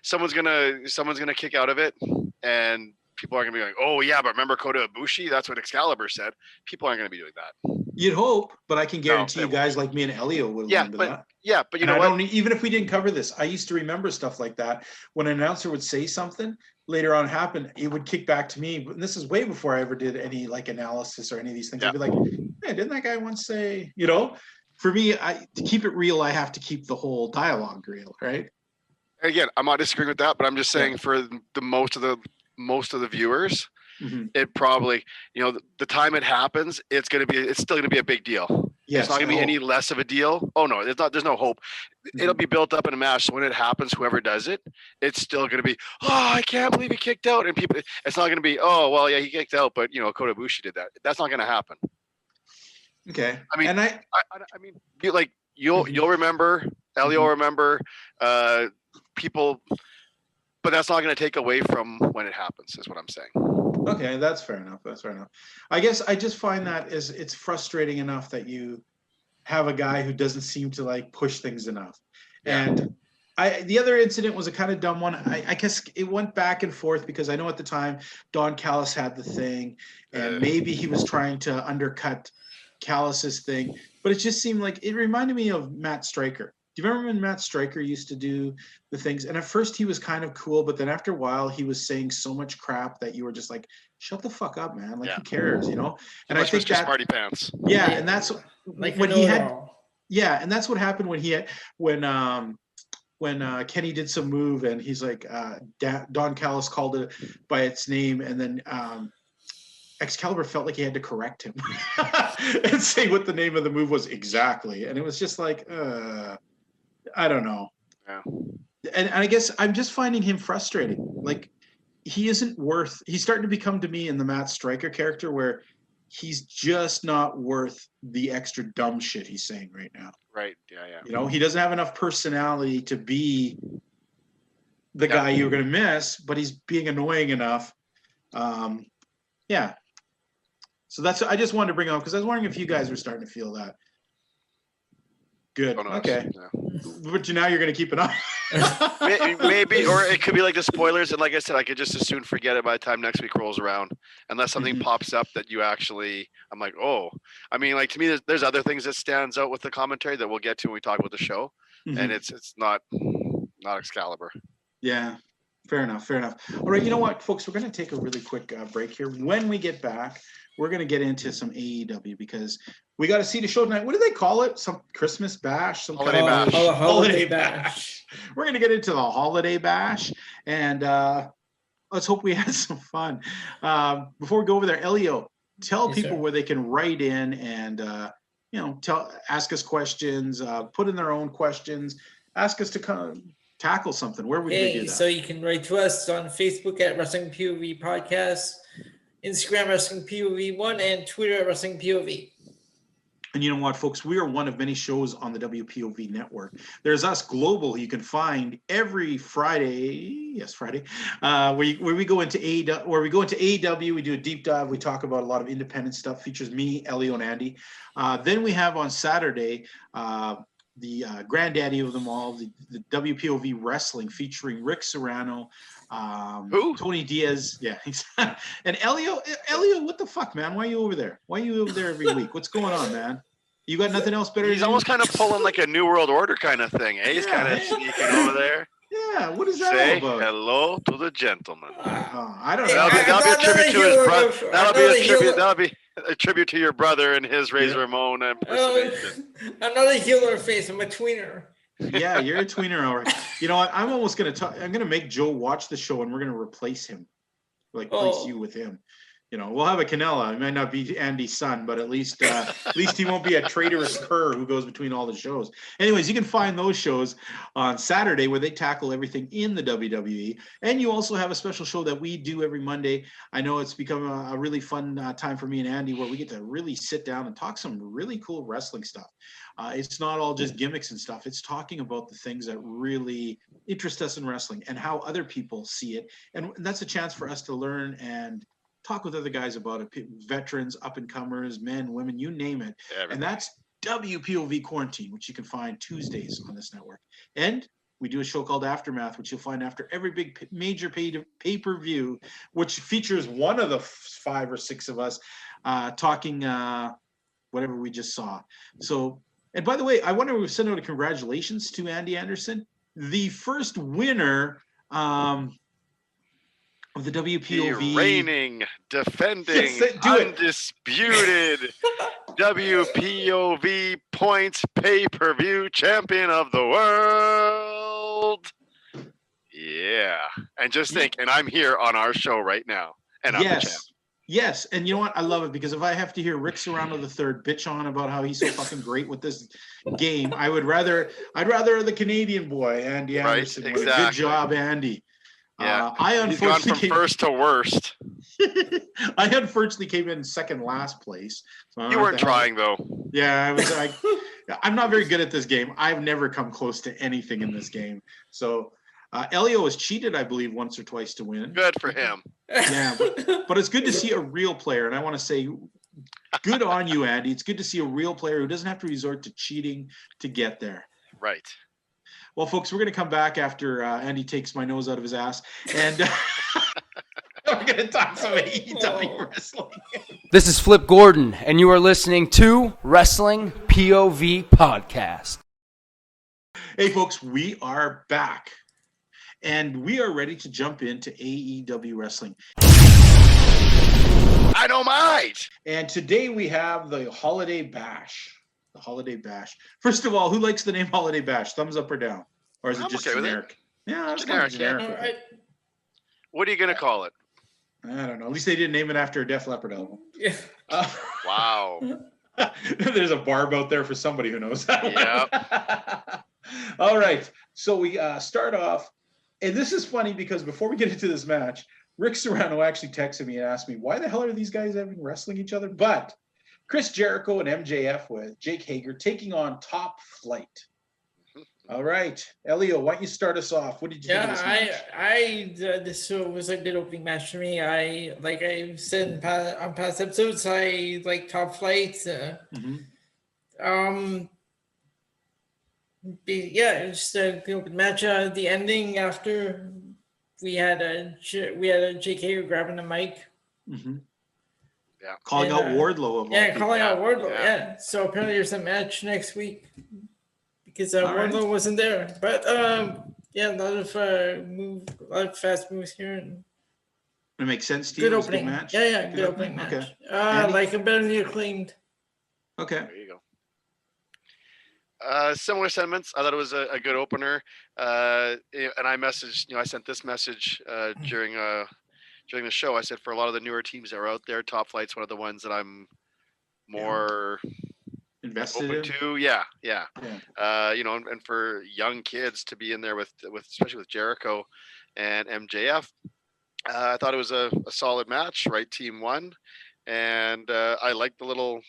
someone's gonna kick out of it, and people are gonna be like, oh yeah, but remember Kota Ibushi? That's what Excalibur said. People aren't gonna be doing that. You'd hope, but I can guarantee you guys like me and Elio will remember that. Yeah, but you know what? Even if we didn't cover this, I used to remember stuff like that. When an announcer would say something, later on happened, it would kick back to me. And this is way before I ever did any like analysis or any of these things. I'd be like, hey, didn't that guy once say, For me, to keep it real, I have to keep the whole dialogue real, right? Again, I'm not disagreeing with that, but I'm just saying for the most of the viewers, it probably, the time it happens, it's still gonna be a big deal. Yes, it's not gonna be any less of a deal. Oh no, it's not. There's no hope. It'll be built up in a match. So when it happens, whoever does it, it's still gonna be, oh, I can't believe he kicked out. And people, it's not gonna be, oh well, yeah, he kicked out, but Kota Ibushi did that. That's not gonna happen. Okay. I mean, you'll remember, Elio will remember, people, but that's not going to take away from when it happens, is what I'm saying. Okay, that's fair enough. I guess I just find that it's frustrating enough that you have a guy who doesn't seem to like push things enough. Yeah. And the other incident was a kind of dumb one. I guess it went back and forth because I know at the time Don Callis had the thing, and maybe he was trying to undercut Callis's thing, but it just seemed like it reminded me of Matt Stryker. Do you remember when Matt Stryker used to do the things? And at first he was kind of cool, but then after a while he was saying so much crap that you were just like, shut the fuck up, man. Like, who cares, And I think that's party pants. Yeah, and that's like when he had. Yeah, and that's what happened when Kenny did some move and he's like, Don Callis called it by its name, and then Excalibur felt like he had to correct him and say what the name of the move was exactly. And it was just like, I don't know. Yeah. And I guess I'm just finding him frustrating. Like, he's starting to become to me in the Matt Stryker character where he's just not worth the extra dumb shit he's saying right now. Right. Yeah. He doesn't have enough personality to be the guy you're going to miss, but he's being annoying enough. Yeah. So I just wanted to bring it up because I was wondering if you guys were starting to feel that. Good. Okay. Yeah. But now you're going to keep it on. Maybe, or it could be like the spoilers. And like I said, I could just as soon forget it by the time next week rolls around, unless something pops up that you actually, I'm like, oh, I mean, like to me, there's other things that stands out with the commentary that we'll get to when we talk about the show. And it's not Excalibur. Yeah. Fair enough. All right, you know what, folks? We're going to take a really quick break here. When we get back, we're going to get into some AEW because we got to see the show tonight. What do they call it? Some Christmas bash? Some holiday bash. Holiday bash. We're going to get into the holiday bash, and let's hope we had some fun. Before we go over there, Elio, tell people where they can write in and ask us questions, put in their own questions, ask us to come tackle something. Where would you do that? So you can write to us on Facebook at Wrestling POV Podcast, Instagram Wrestling POV1, and Twitter at Wrestling POV. And you know what, folks? We are one of many shows on the WPOV network. There's Us Global. You can find every Friday. Yes, Friday. Where we go into AEW. We do a deep dive. We talk about a lot of independent stuff. Features me, Elio, and Andy. Then we have on Saturday the granddaddy of them all, the WPOV Wrestling, featuring Rick Serrano, Tony Diaz, and Elio, what the fuck, man? Why are you over there? Why are you over there every week? What's going on, man? You got nothing else better? He's almost kind of pulling like a New World Order kind of thing, eh? He's kind of sneaking over there. Yeah, what is that Say all about? Hello to the gentleman. I don't know. That'll be a tribute to his brother. That'll be a tribute. A tribute to your brother and his Razor Ramon impersonation. I'm not a heel or face. I'm a tweener. Yeah, you're a tweener, all right. You know what? I'm almost gonna I'm gonna make Joe watch the show, and we're gonna replace him, like place you with him. You know, we'll have a Canella. It might not be Andy's son, but at least he won't be a traitorous cur who goes between all the shows. Anyways, you can find those shows on Saturday where they tackle everything in the WWE. And you also have a special show that we do every Monday. I know it's become a really fun time for me and Andy where we get to really sit down and talk some really cool wrestling stuff. It's not all just gimmicks and stuff. It's talking about the things that really interest us in wrestling and how other people see it. And that's a chance for us to learn and talk with other guys about it, veterans, up-and-comers, men, women, you name it. Everybody. And that's WPOV Quarantine, which you can find Tuesdays on this network. And we do a show called Aftermath, which you'll find after every big major pay-per-view, which features one of the 5 or 6 of us talking whatever we just saw. So, and by the way, I want to send out a congratulations to Andy Anderson, the first winner of the WPOV. The reigning, defending, undisputed WPOV points pay-per-view champion of the world. Yeah. And just think, and I'm here on our show right now. And I'm the champ. Yes, and you know what? I love it because if I have to hear Rick Serrano III bitch on about how he's so fucking great with this game, I'd rather the Canadian boy, Andy Anderson. Right, exactly. Good job, Andy. Yeah, I unfortunately he's gone from first to worst. I unfortunately came in second last place. So you weren't trying though. Yeah, I was like, I'm not very good at this game. I've never come close to anything in this game. So Elio was cheated, I believe, once or twice to win. Good for him. Yeah, but it's good to see a real player, and I want to say, good on you, Andy. It's good to see a real player who doesn't have to resort to cheating to get there. Right. Well, folks, we're going to come back after Andy takes my nose out of his ass, and we're going to talk some AEW wrestling. This is Flip Gordon, and you are listening to Wrestling POV Podcast. Hey, folks, we are back, and we are ready to jump into AEW wrestling. Dynamite! And today we have the Holiday Bash. The Holiday Bash. First of all, who likes the name Holiday Bash? Thumbs up or down? Or is it just generic? Yeah, it's generic. Generic. What are you going to call it? I don't know. At least they didn't name it after a Def Leppard album. Yeah. Wow. There's a barb out there for somebody who knows that. Yep. All right. So we start off, and this is funny because before we get into this match, Rick Serrano actually texted me and asked me, why the hell are these guys having wrestling each other? But Chris Jericho and MJF with Jake Hager taking on Top Flight. All right, Elio, why don't you start us off? What did you think of this match? This was a good opening match for me. Like I said on past episodes, I like Top Flight. It was just a good opening match. The ending after we had a Jake Hager grabbing the mic. Mm-hmm. Yeah, calling out Wardlow. Calling out Wardlow. Yeah. So apparently there's a match next week because Wardlow wasn't there. But a lot of fast moves here. And it makes sense to you. Good opening match. Yeah, good opening match. Okay. Like a better than Acclaimed. Okay. There you go. Similar sentiments. I thought it was a good opener. And I messaged. I sent this message during the show. I said for a lot of the newer teams that are out there, Top Flight's one of the ones that I'm more invested open to. Yeah. And for young kids to be in there with especially with Jericho and MJF, I thought it was a solid match. Right team won, and I liked the little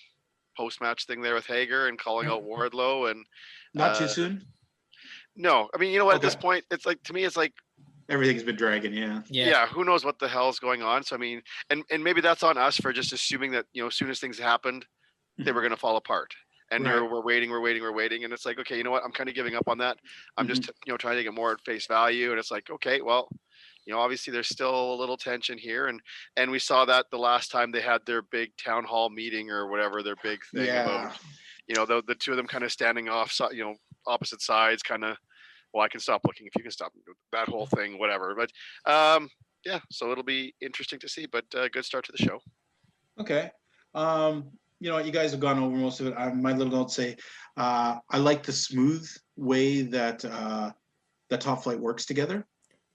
post-match thing there with Hager and calling out Wardlow and not too soon. No, I mean, you know what? At this point, it's like, to me, it's like everything's been dragging. Yeah. Who knows what the hell's going on? So I mean, and maybe that's on us for just assuming that as soon as things happened, they were going to fall apart. And we're waiting, and it's like, okay, you know what? I'm kind of giving up on that. I'm just trying to get more at face value, and it's like, okay, well, obviously there's still a little tension here, and we saw that the last time they had their big town hall meeting or whatever, their big thing about, the two of them kind of standing off, opposite sides, kind of. Well, I can stop looking if you can stop that whole thing, whatever. But so it'll be interesting to see. But good start to the show. Okay. You guys have gone over most of it. My little notes say, I like the smooth way that Top Flight works together.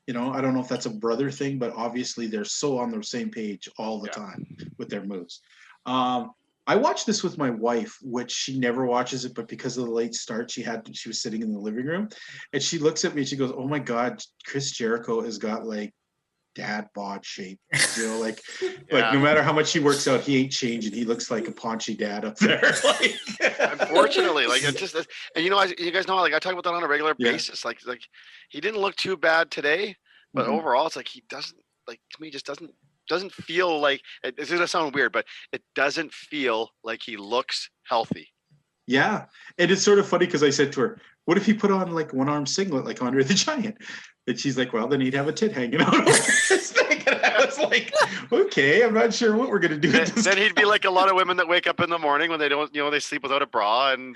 I don't know if that's a brother thing, but obviously they're so on the same page all the time with their moves. I watched this with my wife, which she never watches it, but because of the late start, she was sitting in the living room, and she looks at me and she goes, "Oh my God, Chris Jericho has got like dad bod shape." Like no matter how much he works out, he ain't changing. He looks like a paunchy dad up there. Unfortunately, like it's just, and you guys know, like I talk about that on a regular basis. Like he didn't look too bad today, but overall, it's like he doesn't, like, to me, just doesn't feel like, it's gonna sound weird, but it doesn't feel like he looks healthy. Yeah, and it's sort of funny because I said to her, "What if he put on like one arm singlet like Andre the Giant?" And she's like, "Well, then he'd have a tit hanging out." And I was like, "Okay, I'm not sure what we're gonna do." Then he'd be like a lot of women that wake up in the morning when they don't, they sleep without a bra and.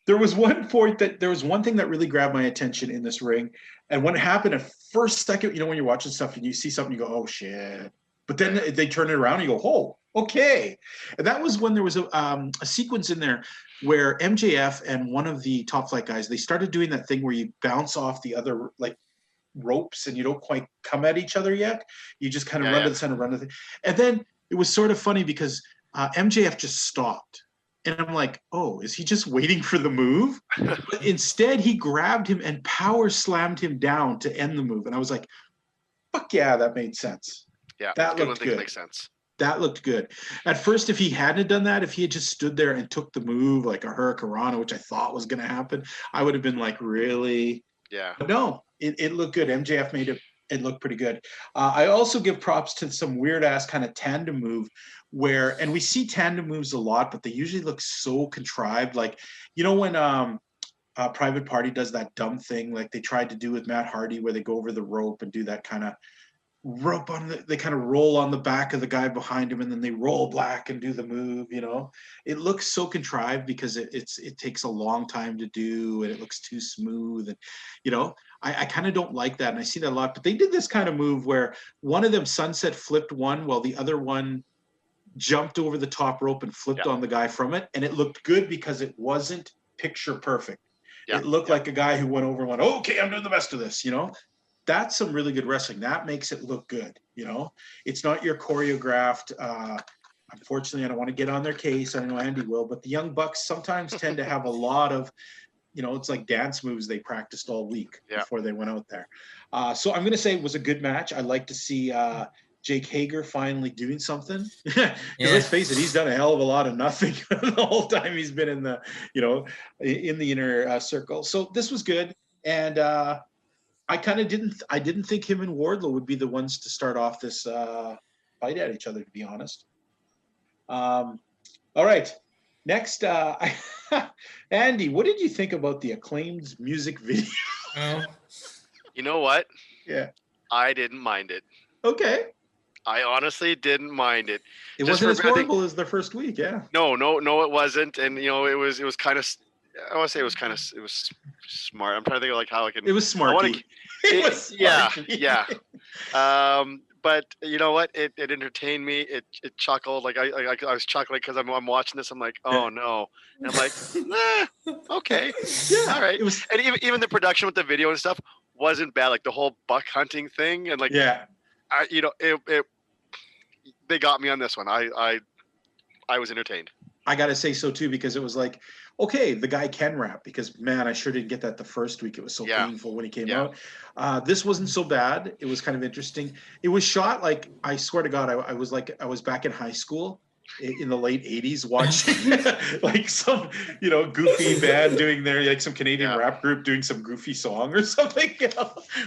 There was one point there was one thing that really grabbed my attention in this ring, and when it happened, at first second, when you're watching stuff and you see something, you go, "Oh shit!" But then they turn it around and you go, "Oh, okay." And that was when there was a sequence in there where MJF and one of the Top Flight guys, they started doing that thing where you bounce off the other like ropes and you don't quite come at each other yet. You just kind of run to the center, run to the, and then it was sort of funny because MJF just stopped. And I'm like, oh, is he just waiting for the move? But instead, he grabbed him and power slammed him down to end the move. And I was like, fuck yeah, that made sense. Yeah, that looked good. Makes sense. That looked good. At first, if he hadn't done that, if he had just stood there and took the move like a hurricanrana, which I thought was going to happen, I would have been like, really? Yeah. But no, it looked good. MJF made it look pretty good. I also give props to some weird ass kind of tandem move and we see tandem moves a lot, but they usually look so contrived. Like, when Private Party does that dumb thing like they tried to do with Matt Hardy where they go over the rope and do that kind of rope they kind of roll on the back of the guy behind him and then they roll back and do the move. It looks so contrived because it takes a long time to do and it looks too smooth. And I kind of don't like that, and I see that a lot. But they did this kind of move where one of them sunset flipped one while the other one jumped over the top rope and flipped on the guy from it, and it looked good because it wasn't picture perfect. It looked like a guy who went over and went, "Okay, I'm doing the best of this." That's some really good wrestling. That makes it look good. It's not your choreographed. Unfortunately, I don't want to get on their case. I know Andy will, but the Young Bucks sometimes tend to have a lot of, it's like dance moves they practiced all week before they went out there. So I'm going to say it was a good match. I like to see Jake Hager finally doing something. Because let's face it, he's done a hell of a lot of nothing the whole time he's been in the, in the inner circle. So this was good. And I kind of didn't think him and Wardlow would be the ones to start off this fight at each other, to be honest. All right. Next, Andy, what did you think about the Acclaimed music video? You know what? Yeah. I didn't mind it. Okay. I honestly didn't mind it. It wasn't as horrible as the first week, yeah. No, it wasn't. And it was kind of, I want to say it was smart. I'm trying to think of like how I can. It was smart. Yeah. But you know what? It entertained me. It chuckled. Like I was chuckling because I'm watching this. I'm like, oh no. And I'm like, okay, yeah, all right. And even the production with the video and stuff wasn't bad. Like the whole buck hunting thing and like, they got me on this one. I was entertained. I gotta say so too, because it was like, okay, the guy can rap, because man, I sure didn't get that the first week. It was so painful when he came out. This wasn't so bad. It was kind of interesting. It was shot like, I swear to God, I was back in high school in the late 80s watching like some, goofy band doing like some Canadian rap group doing some goofy song or something.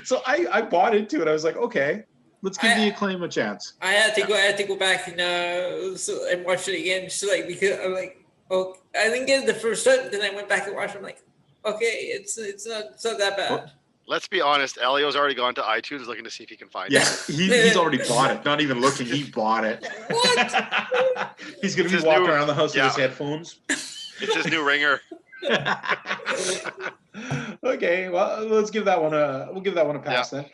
So I bought into it. I was like, okay, let's give the Acclaim a chance. I had to go back and watch it again, so like, because I'm like, oh, I didn't get it the first time. Then I went back and watched it. I'm like, okay, it's not that bad. Well, let's be honest. Elio's already gone to iTunes looking to see if he can find it. He's already bought it. Not even looking. He bought it. What? He's going to be walking around the house with his headphones. It's his new ringer. Okay, well, let's give that one a pass then.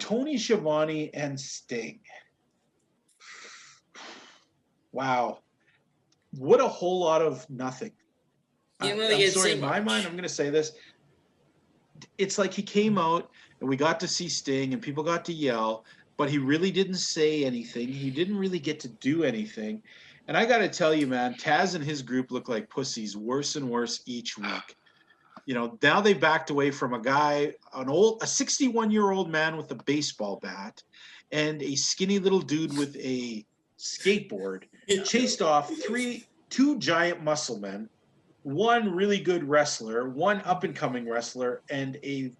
Tony Schiavone and Sting. Wow. What a whole lot of nothing. You know, I'm it's sorry, so in my much. mind, I'm going to say this. It's like he came out and we got to see Sting and people got to yell, but he really didn't say anything. He didn't really get to do anything. And I got to tell you, man, Tazz and his group look like pussies worse and worse each week. You know, now they backed away from a guy, a 61-year-old man with a baseball bat and a skinny little dude with a skateboard, chased off two giant muscle men, one really good wrestler, one up-and-coming wrestler, and a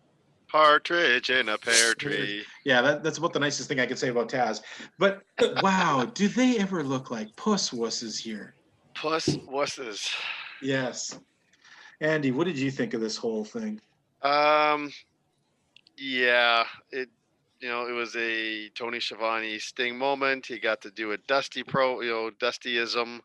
Partridge in a pear tree. yeah, that's about the nicest thing I could say about Tazz. But wow, do they ever look like puss wusses here? Plus wusses. Yes. Andy, what did you think of this whole thing? Yeah, it it was a Tony Schiavone Sting moment. He got to do a Dustyism.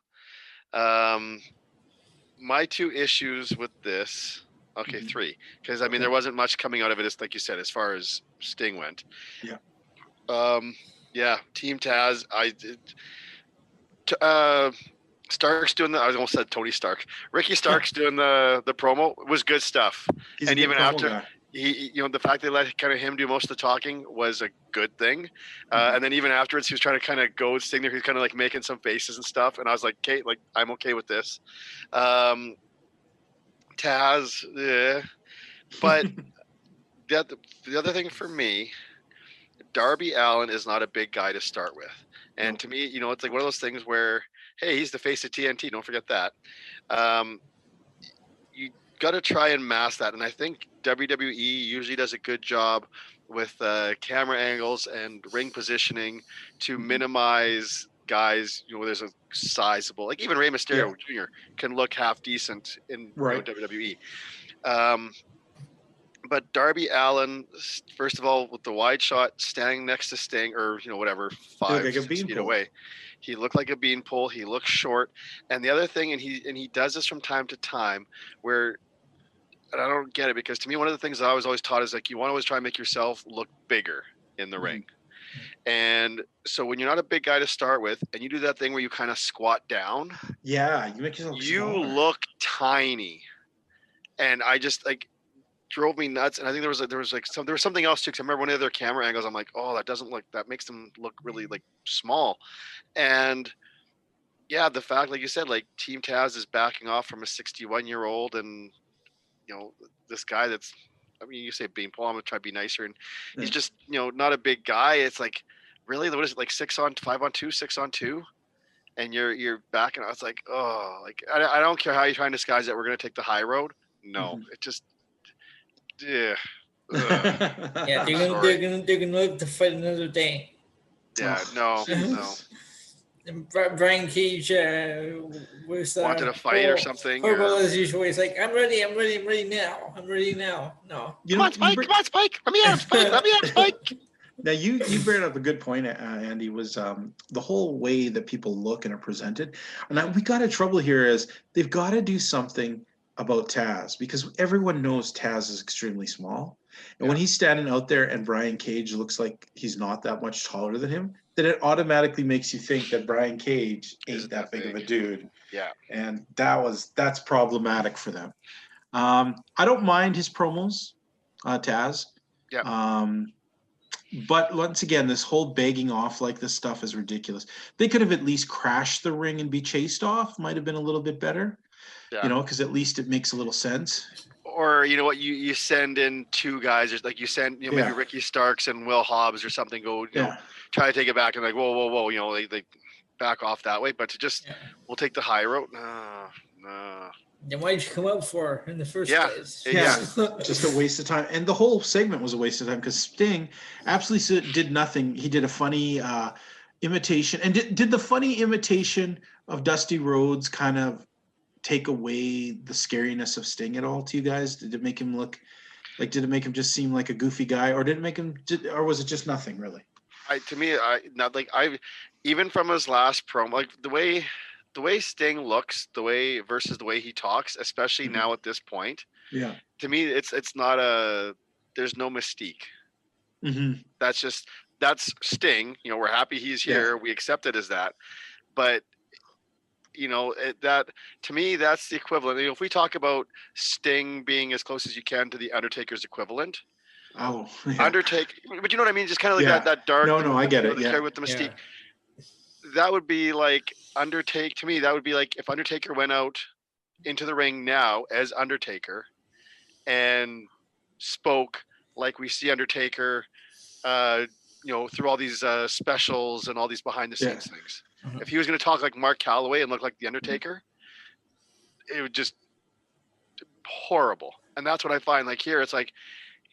My two issues with this, okay, three, because I mean there wasn't much coming out of it, as like you said, as far as Sting went. Yeah. Yeah, Team Tazz. Stark's doing I almost said Tony Stark. Ricky Stark's doing the promo was good stuff. He's And a good even promo after guy. he the fact they let kind of him do most of the talking was a good thing. And then even afterwards, he was trying to kind of go Sting there. He was kind of like making some faces and stuff. And I was like, Kate, like I'm okay with this. Tazz, yeah. But the other thing for me, Darby Allin is not a big guy to start with. And to me, it's like one of those things where, hey, he's the face of TNT. Don't forget that. You got to try and mask that. And I think WWE usually does a good job with camera angles and ring positioning to minimize guys, where there's a sizable, like even Rey Mysterio Jr. can look half decent in WWE. But Darby Allin, first of all, with the wide shot, standing next to Sting, or whatever, 5-6 feet away, he looked like a beanpole. He looked short. And the other thing, and he does this from time to time, where, and I don't get it, because to me, one of the things that I was always taught is like you want to always try and make yourself look bigger in the ring. And so when you're not a big guy to start with, and you do that thing where you kind of squat down, yeah, you make yourself smaller. look tiny. And I just drove me nuts. And I think there was something else too, because I remember one of their camera angles, I'm like, oh, that makes them look really like small. And yeah, the fact, like you said, like Team Tazz is backing off from a 61-year-old, and this guy that's, I mean, you say beanpole, I'm gonna try to be nicer, and he's just not a big guy. It's like, really, what is it, like 5-on-2, 6-on-2, and you're backing. I was like, oh, like I don't care how you try and disguise that we're gonna take the high road. No, it just, yeah. Yeah, they're gonna live to fight another day. Yeah, no. And Brian Cage was wanted to fight or something. Horrible as usual. He's like, I'm ready now. No. Come on, Spike. Let me out, Spike. Now you brought up a good point, Andy, was the whole way that people look and are presented. And we got a trouble here is they've got to do something about Tazz, because everyone knows Tazz is extremely small. And when he's standing out there and Brian Cage looks like he's not that much taller than him, then it automatically makes you think that Brian Cage ain't that big of a dude. Yeah. And that's problematic for them. I don't mind his promos, Tazz. Yeah. But once again, this whole begging off like this stuff is ridiculous. They could have at least crashed the ring and be chased off. Might have been a little bit better. Yeah. Because at least it makes a little sense. Or you send in two guys, or like you send maybe Ricky Starks and Will Hobbs or something, go try to take it back, and like whoa, they back off that way. But to just we'll take the high road. No. Then why did you come out for in the first place? Yeah, just a waste of time. And the whole segment was a waste of time, because Sting absolutely did nothing. He did a funny imitation, and did the funny imitation of Dusty Rhodes kind of take away the scariness of Sting at all to you guys? Did it make him look like, did it make him just seem like a goofy guy, or did it make him, or was it just nothing really? Even from his last promo, like the way Sting looks, versus the way he talks, especially now at this point, to me it's not there's no mystique. That's Sting. We're happy he's here. We accept it as that, but that to me, that's the equivalent. If we talk about Sting being as close as you can to the Undertaker's equivalent, Oh, yeah. Undertaker, but you know what I mean? Just kind of like Yeah. that dark. No, I get it. The Yeah. character with the mystique. That would be like Undertaker to me. That would be like if Undertaker went out into the ring now as Undertaker and spoke like we see Undertaker, through all these specials and all these behind the scenes things. If he was going to talk like Mark Calloway and look like the Undertaker, it would just horrible. And that's what I find. Like here, it's like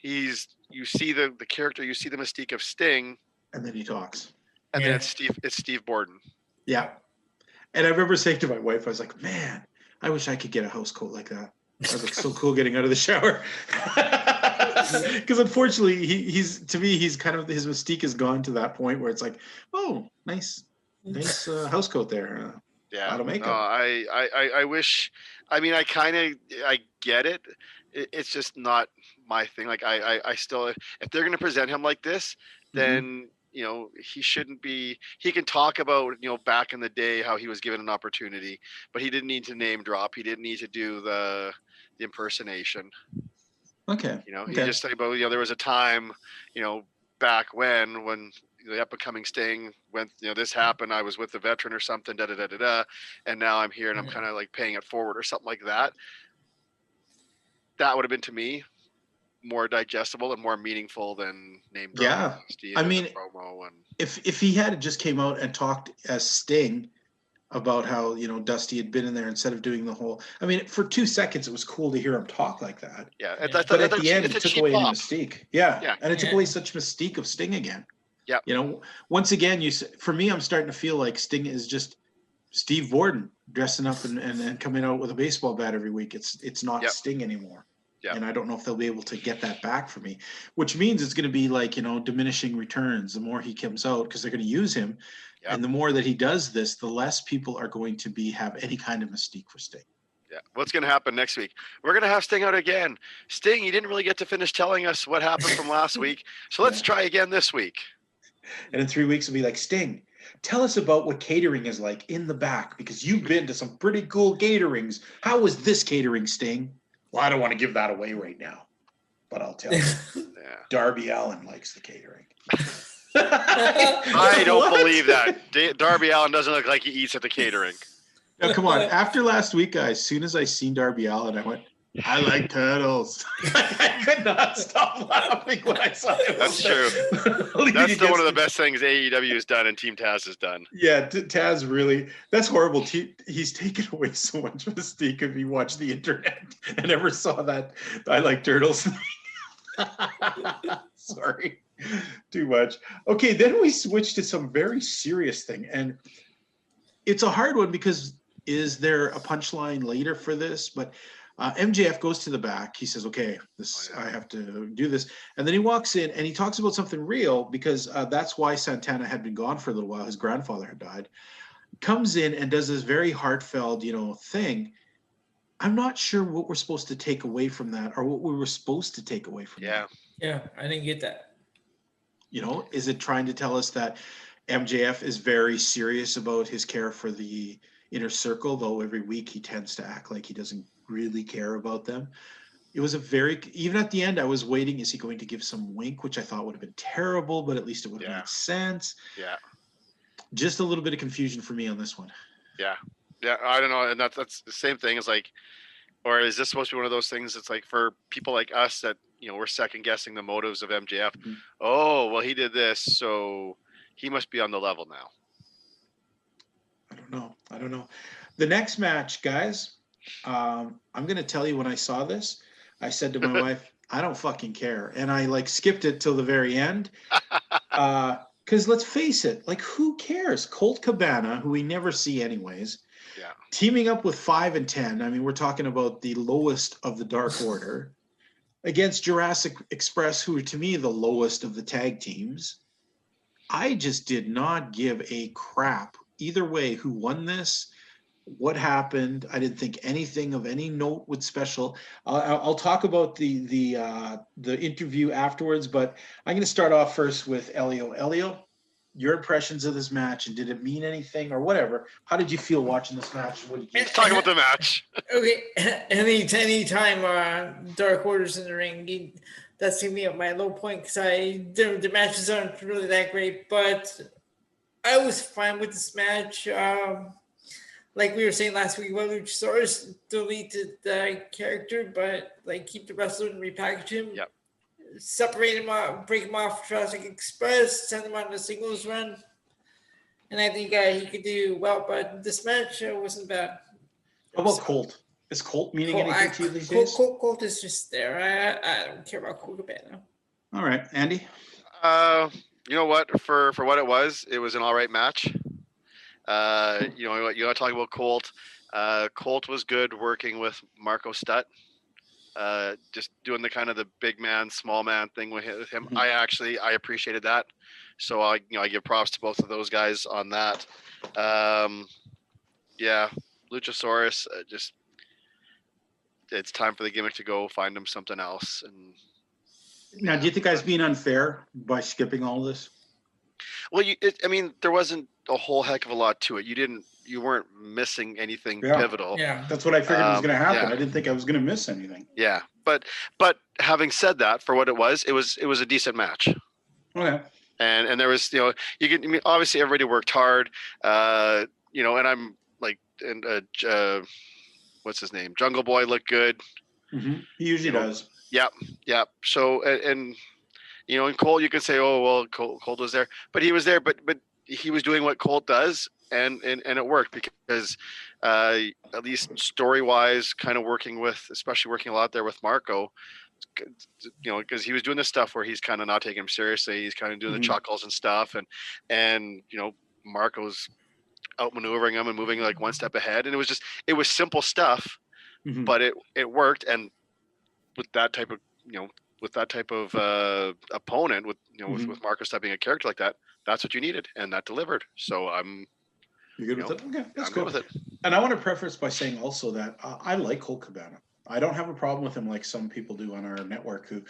you see the character, you see the mystique of Sting, And then he talks. and then it's Steve Borden. Yeah. And I remember saying to my wife, I was like, man, I wish I could get a house coat like that. I was like, so cool getting out of the shower. Because unfortunately, he's kind of, his mystique has gone to that point where it's like, oh, nice house coat there. Yeah. Out of makeup. I wish, I get it. It's just not my thing. Like I still, if they're going to present him like this, then, he shouldn't be, he can talk about, back in the day, how he was given an opportunity, but he didn't need to name drop. He didn't need to do the impersonation. Okay. He just said about, there was a time, back when the up and coming Sting went, this happened, I was with the veteran or something, and now I'm here and I'm kind of like paying it forward or something like that. That would have been to me more digestible and more meaningful than name drop. I mean, promo and if he had just came out and talked as Sting about how Dusty had been in there instead of doing the whole. I mean, for 2 seconds it was cool to hear him talk like that. Yeah, but at the end it took away any mystique. Yeah, and it took away such mystique of Sting again. Yeah, once again, for me, I'm starting to feel like Sting is just Steve Borden dressing up and coming out with a baseball bat every week. It's not Sting anymore. Yeah. And I don't know if they'll be able to get that back for me, which means it's going to be like, diminishing returns. The more he comes out, because they're going to use him. Yep. And the more that he does this, the less people are going to have any kind of mystique for Sting. Yeah. What's going to happen next week? We're going to have Sting out again. Sting, you didn't really get to finish telling us what happened from last week. So let's try again this week. And in 3 weeks, it'll be like, Sting, tell us about what catering is like in the back, because you've been to some pretty cool caterings. How was this catering, Sting? Well, I don't want to give that away right now, but I'll tell you. Darby Allin likes the catering. I don't believe that. Darby Allin doesn't look like he eats at the catering. No, come on. After last week, guys, as soon as I seen Darby Allin, I went, I like turtles. I could not stop laughing when I saw it. That's true. That's still one of the best things AEW has done and Team Tazz has done. Yeah, Tazz really, that's horrible. He's taken away so much mystique if you watch the internet and never saw that I like turtles. Sorry, too much. Okay, then we switch to some very serious thing. And it's a hard one because is there a punchline later for this? But MJF goes to the back. He says, okay, I have to do this. And then he walks in and he talks about something real because that's why Santana had been gone for a little while. His grandfather had died. Comes in and does this very heartfelt, thing. I'm not sure what we're supposed to take away from that or what we were supposed to take away from that. Yeah, I didn't get that. Is it trying to tell us that MJF is very serious about his care for the inner circle, though every week he tends to act like he doesn't really care about them? It was even at the end, I was waiting, is he going to give some wink, which I thought would have been terrible, but at least it would have made sense. Yeah. Just a little bit of confusion for me on this one. Yeah. Yeah, I don't know. And that's the same thing as like, or is this supposed to be one of those things that's like for people like us that, we're second guessing the motives of MJF. Mm-hmm. Oh, well, he did this, so he must be on the level now. I don't know. The next match, guys, I'm going to tell you when I saw this, I said to my wife, I don't fucking care. And I skipped it till the very end. Because let's face it, who cares? Colt Cabana, who we never see anyways, teaming up with 5 and 10. I mean, we're talking about the lowest of the Dark Order against Jurassic Express, who are to me the lowest of the tag teams. I just did not give a crap either way who won this, what happened. I didn't think anything of any note was special. I'll talk about the interview afterwards, but I'm going to start off first with Elio. Elio, your impressions of this match, and did it mean anything or whatever? How did you feel watching this match? What did you Let's talk about the match. Okay, anytime Dark Order's in the ring, that's gonna be at my low point because the matches aren't really that great, but I was fine with this match. Like we were saying last week, well, Luchasaurus deleted the character, but like keep the wrestler and repackage him. Yep. Separate him out, break him off Jurassic Express, send him on a singles run. And I think he could do well, but this match wasn't bad. How about Colt? Is Colt meaning anything to you these days? Colt is just there. I don't care about Colt Cabana. All right, Andy? You know what? For what it was an all right match. You know what? You got to talk about Colt. Colt was good working with Marco Stutt. Just doing the kind of the big man, small man thing with him. Mhm. I appreciated that. So I give props to both of those guys on that. Yeah, Luchasaurus, it's time for the gimmick to go find him something else. And Now, do you think I was being unfair by skipping all this? well, there wasn't a whole heck of a lot to it. You weren't missing anything Yeah. pivotal. Yeah. That's what I figured was going to happen. Yeah. I didn't think I was going to miss anything. Yeah, but having said that, for what it was a decent match. Okay. And there was, obviously everybody worked hard, and I'm like, what's his name? Jungle Boy looked good. Mm-hmm. He usually does. Yep. So, and in Cole, you can say, oh, well, Cole was there, but he was there, but he was doing what Colt does, and it worked because at least story wise, kind of especially working a lot there with Marco, because he was doing this stuff where he's kind of not taking him seriously. He's kind of doing the chuckles and stuff, and Marco's outmaneuvering him and moving like one step ahead, and it was simple stuff, but it worked. And with that type of opponent, with Marco Stutt being a character like that, that's what you needed, and that delivered. So You're good with it? Okay, that's I'm cool. good with it. And I want to preface by saying also that I like Colt Cabana. I don't have a problem with him like some people do on our network who,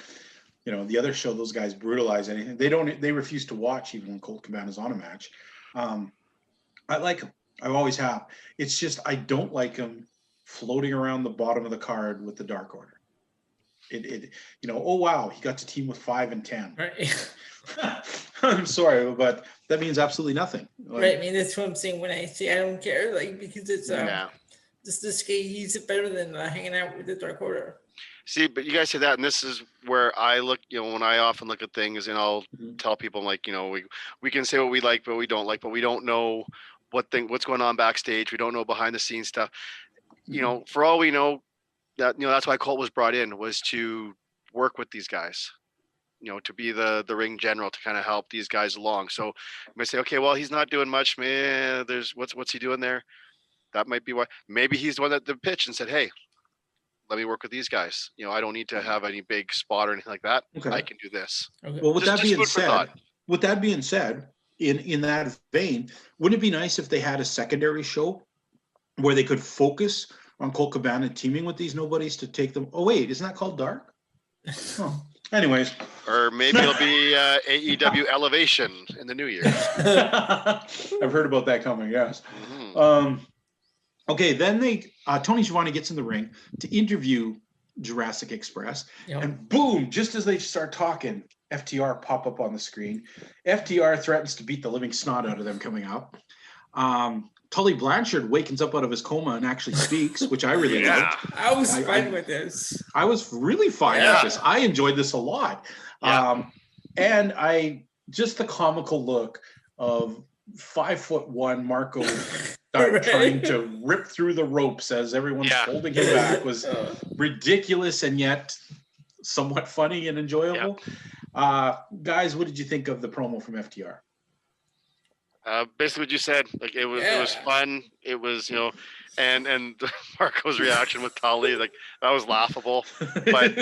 the other show, those guys brutalize anything. They refuse to watch even when Colt Cabana's on a match. I like him. I always have. It's just I don't like him floating around the bottom of the card with the Dark Order. Oh wow, he got to team with 5 and 10. Right. I'm sorry, but that means absolutely nothing. Right. I mean, that's what I'm saying when I say I don't care, like, because it's this guy, he's better than hanging out with the Dark Order. See, but you guys say that, and this is where I look. When I often look at things, and I'll tell people, like, we can say what we like, but we don't like, but we don't know what's going on backstage. We don't know behind the scenes stuff. For all we know, that's why Colt was brought in, was to work with these guys. To be the ring general, to kind of help these guys along. So you might say, okay, well, he's not doing much, man. There's what's he doing there? That might be why. Maybe he's the one that pitched and said, hey, let me work with these guys. I don't need to have any big spot or anything like that. Okay. I can do this. Okay. Well, with that being said, in that vein, wouldn't it be nice if they had a secondary show where they could focus on Colt Cabana teaming with these nobodies to take them? Oh wait, isn't that called Dark? Oh. Anyways. Or maybe it'll be AEW Elevation in the new year. I've heard about that coming, yes. Okay, then Tony Schiavone gets in the ring to interview Jurassic Express, and boom, just as they start talking, FTR pop up on the screen. FTR threatens to beat the living snot out of them coming up. Tully Blanchard wakens up out of his coma and actually speaks, which I really liked. I was fine with this. I was really fine with this. I enjoyed this a lot. And just the comical look of 5'1" Marco trying to rip through the ropes as everyone's holding him back was ridiculous and yet somewhat funny and enjoyable. Guys, what did you think of the promo from FTR? Basically what you said. Like it was fun. It was, and Marco's reaction with Tully, like that was laughable. But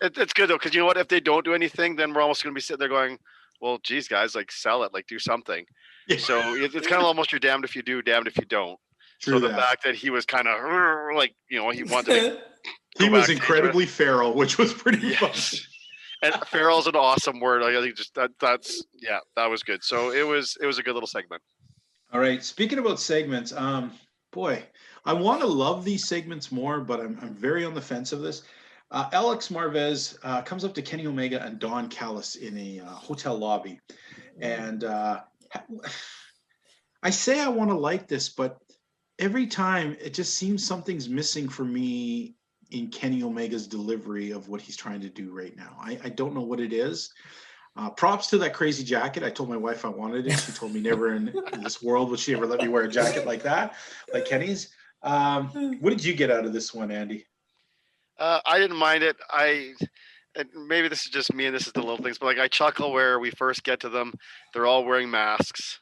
it's good though, because you know what? If they don't do anything, then we're almost gonna be sitting there going, well, geez, guys, like sell it, like do something. Yeah. So it's kind of almost you're damned if you do, damned if you don't. True. So the fact that he was kind of like, he wanted to. He was incredibly feral, which was pretty fun. And feral's an awesome word. Like, I think just that was good. So it was a good little segment. All right. Speaking about segments, boy, I want to love these segments more, but I'm very on the fence of this. Alex Marvez comes up to Kenny Omega and Don Callis in a hotel lobby. And I say I want to like this, but every time it just seems something's missing for me in Kenny Omega's delivery of what he's trying to do right now. I don't know what it is. Props to that crazy jacket. I told my wife I wanted it. She told me never in this world would she ever let me wear a jacket like that, like Kenny's. What did you get out of this one, Andy? I didn't mind it. And maybe this is just me and this is the little things, but like I chuckle where we first get to them. They're all wearing masks.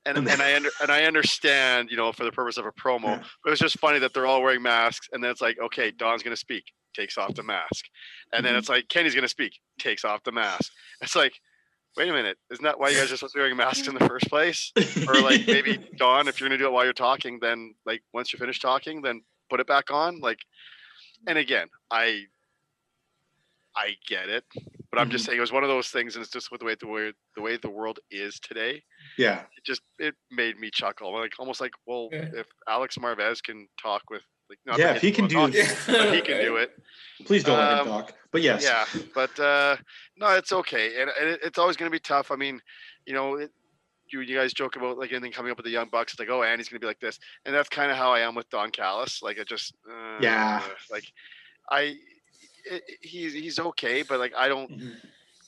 And I understand, for the purpose of a promo, Yeah. but it's just funny that they're all wearing masks. And then it's like, okay, Don's going to speak, takes off the mask. And then it's like, Kenny's going to speak, takes off the mask. It's like, wait a minute. Isn't that why you guys are supposed to be wearing masks in the first place? Or like maybe Don, if you're going to do it while you're talking, then like once you're finished talking, then put it back on. Like, and again, I get it, but I'm just saying it was one of those things, and it's just with the way the world is today. Yeah. It made me chuckle, like almost like, well, if Alex Marvez can talk with like, not Yeah, that if he can do talk, but he can do it. Please don't let him talk. But yes. Yeah, but no, it's okay, and it's always going to be tough. I mean, you guys joke about like anything coming up with the Young Bucks. It's like, oh, Andy's going to be like this, and that's kind of how I am with Don Callis. Like, I just like he's okay, but like I don't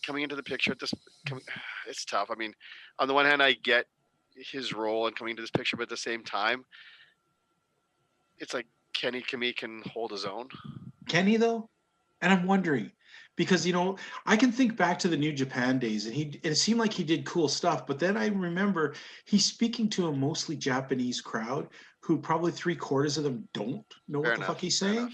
coming into the picture at this. It's tough. I mean, on the one hand, I get his role and coming into this picture, but at the same time, it's like Kenny Kamee can hold his own. Can he though? And I'm wondering because I can think back to the New Japan days, and it seemed like he did cool stuff. But then I remember he's speaking to a mostly Japanese crowd who probably 3/4 of them don't know what the fuck he's saying.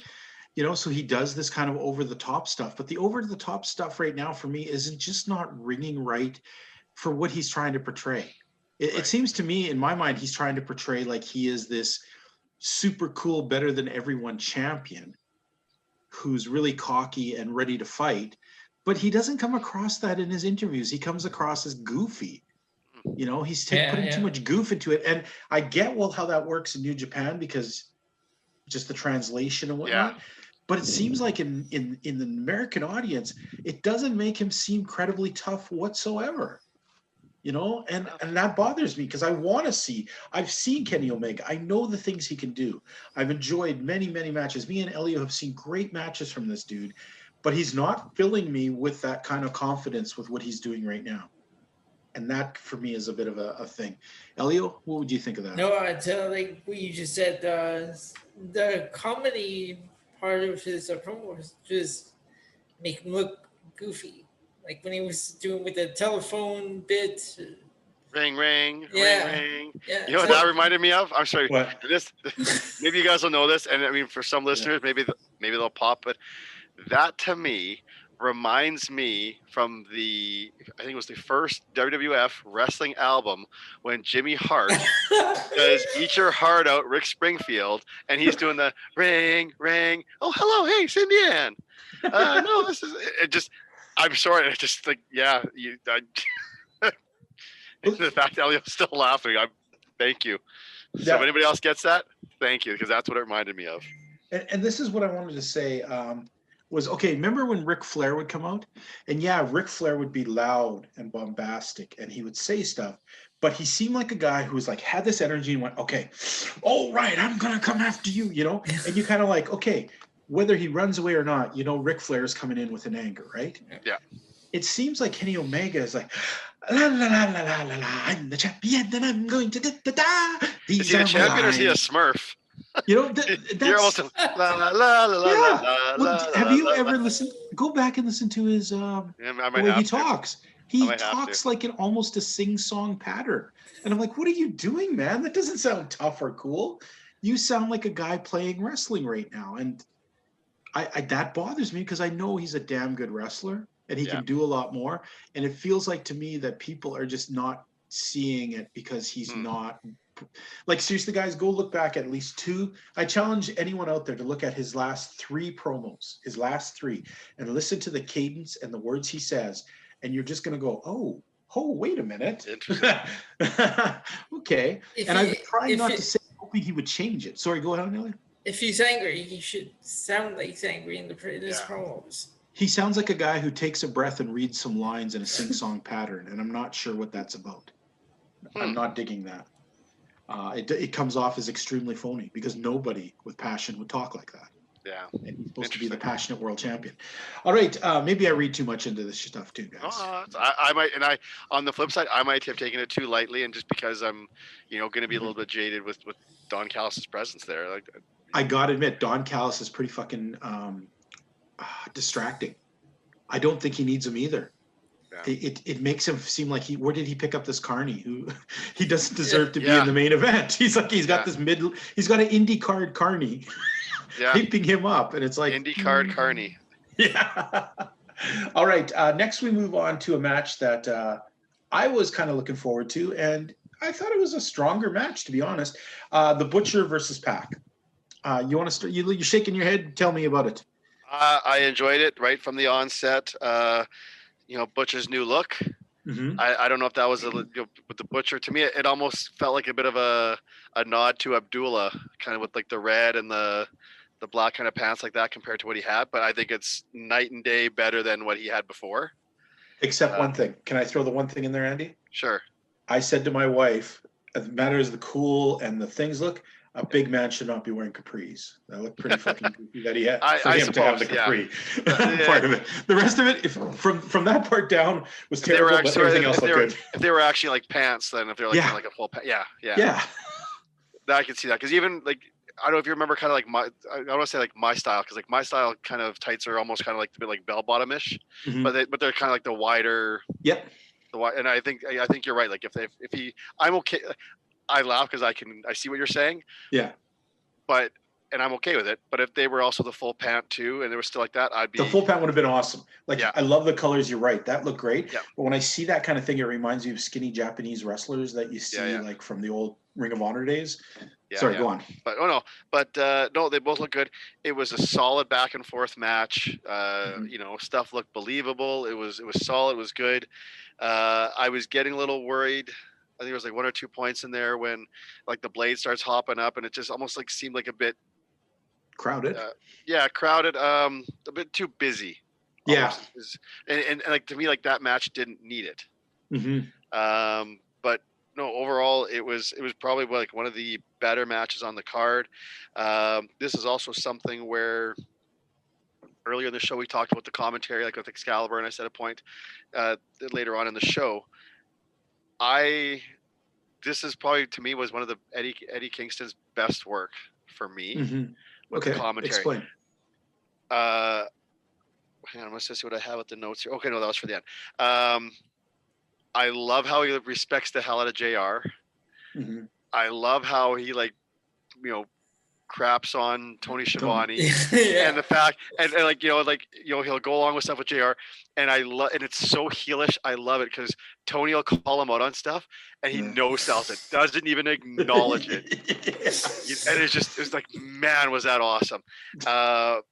So he does this kind of over the top stuff, but the over the top stuff right now for me isn't just not ringing right for what he's trying to portray. It seems to me, in my mind, he's trying to portray like he is this super cool, better than everyone champion who's really cocky and ready to fight, but he doesn't come across that in his interviews. He comes across as goofy. He's putting too much goof into it. And I get how that works in New Japan because just the translation and whatnot. Yeah. But it seems like in the American audience, it doesn't make him seem credibly tough whatsoever. And that bothers me because I want to see. I've seen Kenny Omega. I know the things he can do. I've enjoyed many, many matches. Me and Elio have seen great matches from this dude, but he's not filling me with that kind of confidence with what he's doing right now. And that for me is a bit of a thing. Elio, what would you think of that? No, I tell like what you just said. The comedy part of his promo was just make him look goofy. Like when he was doing with the telephone bit. Ring, ring, yeah. ring, ring. Yeah. You know what that reminded me of? I'm sorry. What? Maybe you guys will know this, and I mean for some listeners, maybe they'll pop. But that to me reminds me from I think it was the first WWF wrestling album when Jimmy Hart does "Eat Your Heart Out," Rick Springfield, and he's doing the ring, ring. Oh, hello, hey, Cindy Ann. No, this is it. Just. I'm sorry. I just like, the fact that Elio's still laughing. Thank you. So if anybody else gets that, thank you, because that's what it reminded me of. And this is what I wanted to say was, okay, remember when Ric Flair would come out? And Ric Flair would be loud and bombastic, and he would say stuff, but he seemed like a guy who was like, had this energy and went, okay, all right, I'm going to come after you, And you kind of like, okay, whether he runs away or not, Ric Flair is coming in with an anger, right? Yeah. It seems like Kenny Omega is like, la la la la la la la, I'm the champion and I'm going to da. Is he a champion or is he a Smurf? That's You're almost la la la la la la. Have you ever listened? Go back and listen to his the way he talks. He talks like in almost a sing-song pattern, and I'm like, what are you doing, man? That doesn't sound tough or cool. You sound like a guy playing wrestling right now, and I that bothers me because I know he's a damn good wrestler and he can do a lot more. And it feels like to me that people are just not seeing it because he's not like seriously, guys, go look back at least 2. I challenge anyone out there to look at his last 3 promos, and listen to the cadence and the words he says, and you're just gonna go, oh, wait a minute. Okay. And I've been trying not to say, hoping he would change it. Sorry, go ahead, Nelly. If he's angry, he should sound like he's angry in his promos. He sounds like a guy who takes a breath and reads some lines in a sing-song pattern, and I'm not sure what that's about. I'm not digging that. It comes off as extremely phony because nobody with passion would talk like that. Yeah. And he's supposed to be the passionate world champion. All right. Maybe I read too much into this stuff too, guys. I might, and on the flip side, I might have taken it too lightly, and just because I'm, going to be a little bit jaded with Don Callis' presence there. Like, I gotta admit, Don Callis is pretty fucking distracting. I don't think he needs him either. Yeah. It makes him seem like where did he pick up this carny who he doesn't deserve to be in the main event? He's got he's got an indie card carny hyping him up, and it's like indie card carny. Yeah. All right. Next we move on to a match that I was kind of looking forward to, and I thought it was a stronger match, to be honest. The Butcher versus Pac. You want to start? You're shaking your head. Tell me about it. I enjoyed it right from the onset. Butcher's new look. Mm-hmm. I don't know if that was with the Butcher. To me, it almost felt like a bit of a nod to Abdullah, kind of with like the red and the black kind of pants like that compared to what he had. But I think it's night and day better than what he had before. Except one thing. Can I throw the one thing in there, Andy? Sure. I said to my wife, as matter as the cool and the things look, a big man should not be wearing capris. That looked pretty fucking goofy that he had for him to have the capri part of it. The rest of it, from that part down, was terrible, but everything else looked good. If they were actually like pants, then if they're like, like a full pant, yeah. I can see that, because even like, I don't know if you remember kind of like I don't want to say like my style, because like my style kind of tights are almost kind of like a bit like bell bottom-ish, but they're kind of like the wider. Yep. And I think you're right. Like if he, I'm okay. I laugh because I see what you're saying. Yeah. And I'm okay with it. But if they were also the full pant too, and they were still like that, I'd be. The full pant would have been awesome. Like, I love the colors. You're right. That looked great. Yeah. But when I see that kind of thing, it reminds me of skinny Japanese wrestlers that you see like from the old Ring of Honor days. Yeah, Sorry, go on. But no, they both look good. It was a solid back and forth match. Stuff looked believable. It was solid. It was good. I was getting a little worried. I think there was like 1 or 2 points in there when like the blade starts hopping up, and it just almost like seemed like a bit crowded. Crowded. A bit too busy. Yeah. And like to me, like that match didn't need it. Mm-hmm. But no, overall it was probably like one of the better matches on the card. This is also something where earlier in the show we talked about the commentary, like with Excalibur, and I said a point later on in the show. This is probably to me was one of the Eddie Kingston's best work for me with the commentary. Explain. Hang on, let's just see what I have with the notes here. Okay, no, that was for the end. I love how he respects the hell out of JR. Mm-hmm. I love how he craps on Tony Schiavone and the fact and he'll go along with stuff with JR, and I love, and it's so heelish. I love it because Tony will call him out on stuff and he no sells it, doesn't even acknowledge it. And it's like, man, was that awesome. So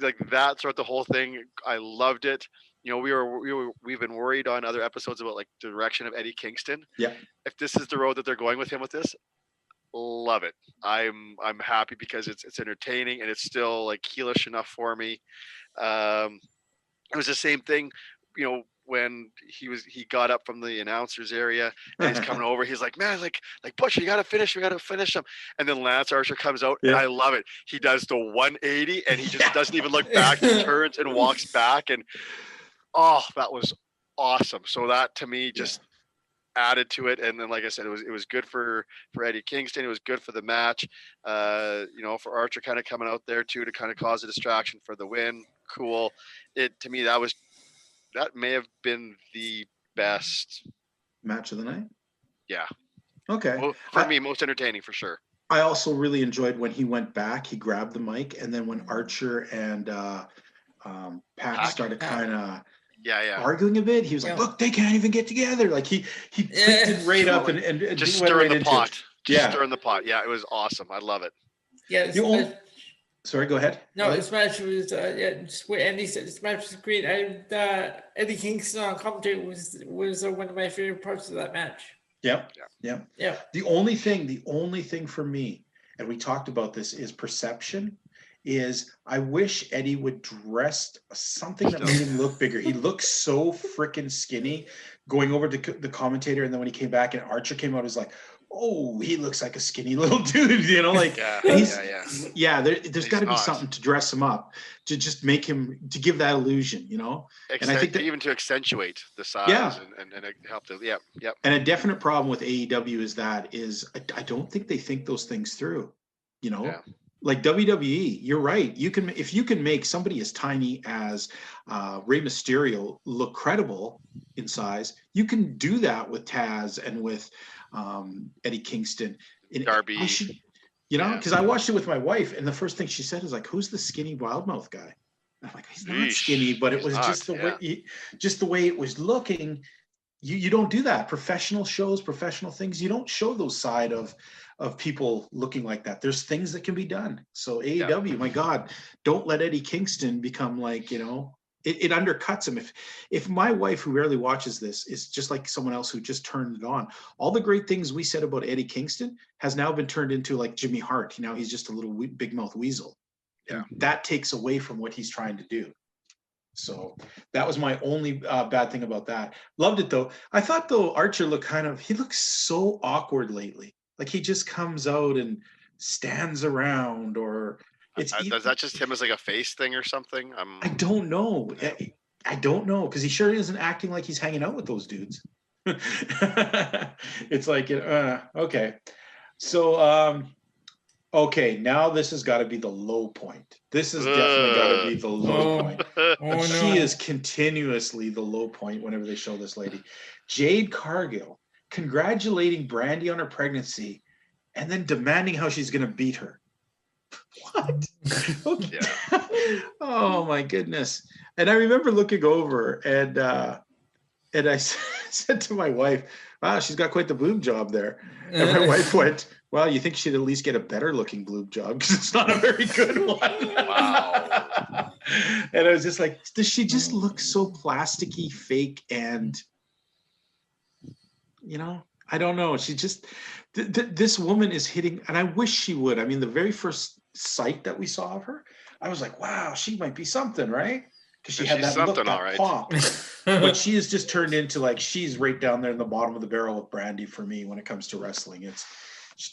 like that throughout the whole thing, I loved it. We've been worried on other episodes about like the direction of Eddie Kingston. Yeah. If this is the road that they're going with him with this, love it. I'm happy because it's entertaining and it's still like heelish enough for me. It was the same thing, when he got up from the announcers area and he's coming over. He's like, man, like Butcher, we gotta finish him. And then Lance Archer comes out and I love it. He does the 180 and he just doesn't even look back. He turns and walks back, and that was awesome. So that to me just added to it. And then, like I said, it was good for Eddie Kingston. It was good for the match. For Archer kind of coming out there too to kind of cause a distraction for the win. Cool. To me, that may have been the best match of the night. Yeah. Okay. Well, for me, most entertaining for sure. I also really enjoyed when he went back, he grabbed the mic, and then when Archer and Pac started kind of arguing a bit. He was like, look, they can't even get together. Like he flipped it right up and just went stirring right the pot. It. Just stirring the pot. Yeah, it was awesome. I love it. Yeah. Sorry, go ahead. No, this match was just what Andy said. This match was great. Eddie Kingston on commentary was one of my favorite parts of that match. Yeah. The only thing for me, and we talked about this, is perception. Is I wish Eddie would dress something that made him look bigger. He looks so freaking skinny going over to the commentator, and then when he came back and Archer came out, it was like, oh, he looks like a skinny little dude, you know, like there's got to be something to dress him up, to just make him, to give that illusion, you know. And I think that, even to accentuate the size and help to And a definite problem with AEW is I don't think they think those things through, you know. Yeah. Like WWE, you're right. If you can make somebody as tiny as Rey Mysterio look credible in size, you can do that with Tazz and with Eddie Kingston. Darby. Because I watched it with my wife, and the first thing she said is like, "Who's the skinny wildmouth guy?" And I'm like, "He's not skinny, but it was just the way it was looking." You don't do that. Professional shows, professional things, you don't show those side of people looking like that. There's things that can be done. So AEW, my God, don't let Eddie Kingston become like, you know, it undercuts him. If my wife, who rarely watches this, is just like someone else who just turned it on, all the great things we said about Eddie Kingston has now been turned into like Jimmy Hart. You know, he's just a little big mouth weasel. Yeah. And that takes away from what he's trying to do. So that was my only bad thing about that. Loved it though. I thought though Archer he looks so awkward lately. Like he just comes out and stands around, or is that just him as like a face thing or something? I don't know. I don't know, because he sure isn't acting like he's hanging out with those dudes. It's like okay. So okay, now this has got to be the low point. This has definitely got to be the low point. No. She is continuously the low point whenever they show this lady. Jade Cargill congratulating Brandy on her pregnancy and then demanding how she's going to beat her. What? Okay. Yeah. Oh, my goodness. And I remember looking over and I said to my wife, wow, she's got quite the boob job there. And my wife went, well, you think she'd at least get a better looking boob job because it's not a very good one. Wow. And I was just like, does she just look so plasticky, fake, and, you know, I don't know. She just, this woman is hitting, and I wish she would. I mean, the very first sight that we saw of her, I was like, wow, she might be something, right? Because she had that look, that pop. But she has just turned into like, she's right down there in the bottom of the barrel with Brandy for me when it comes to wrestling. It's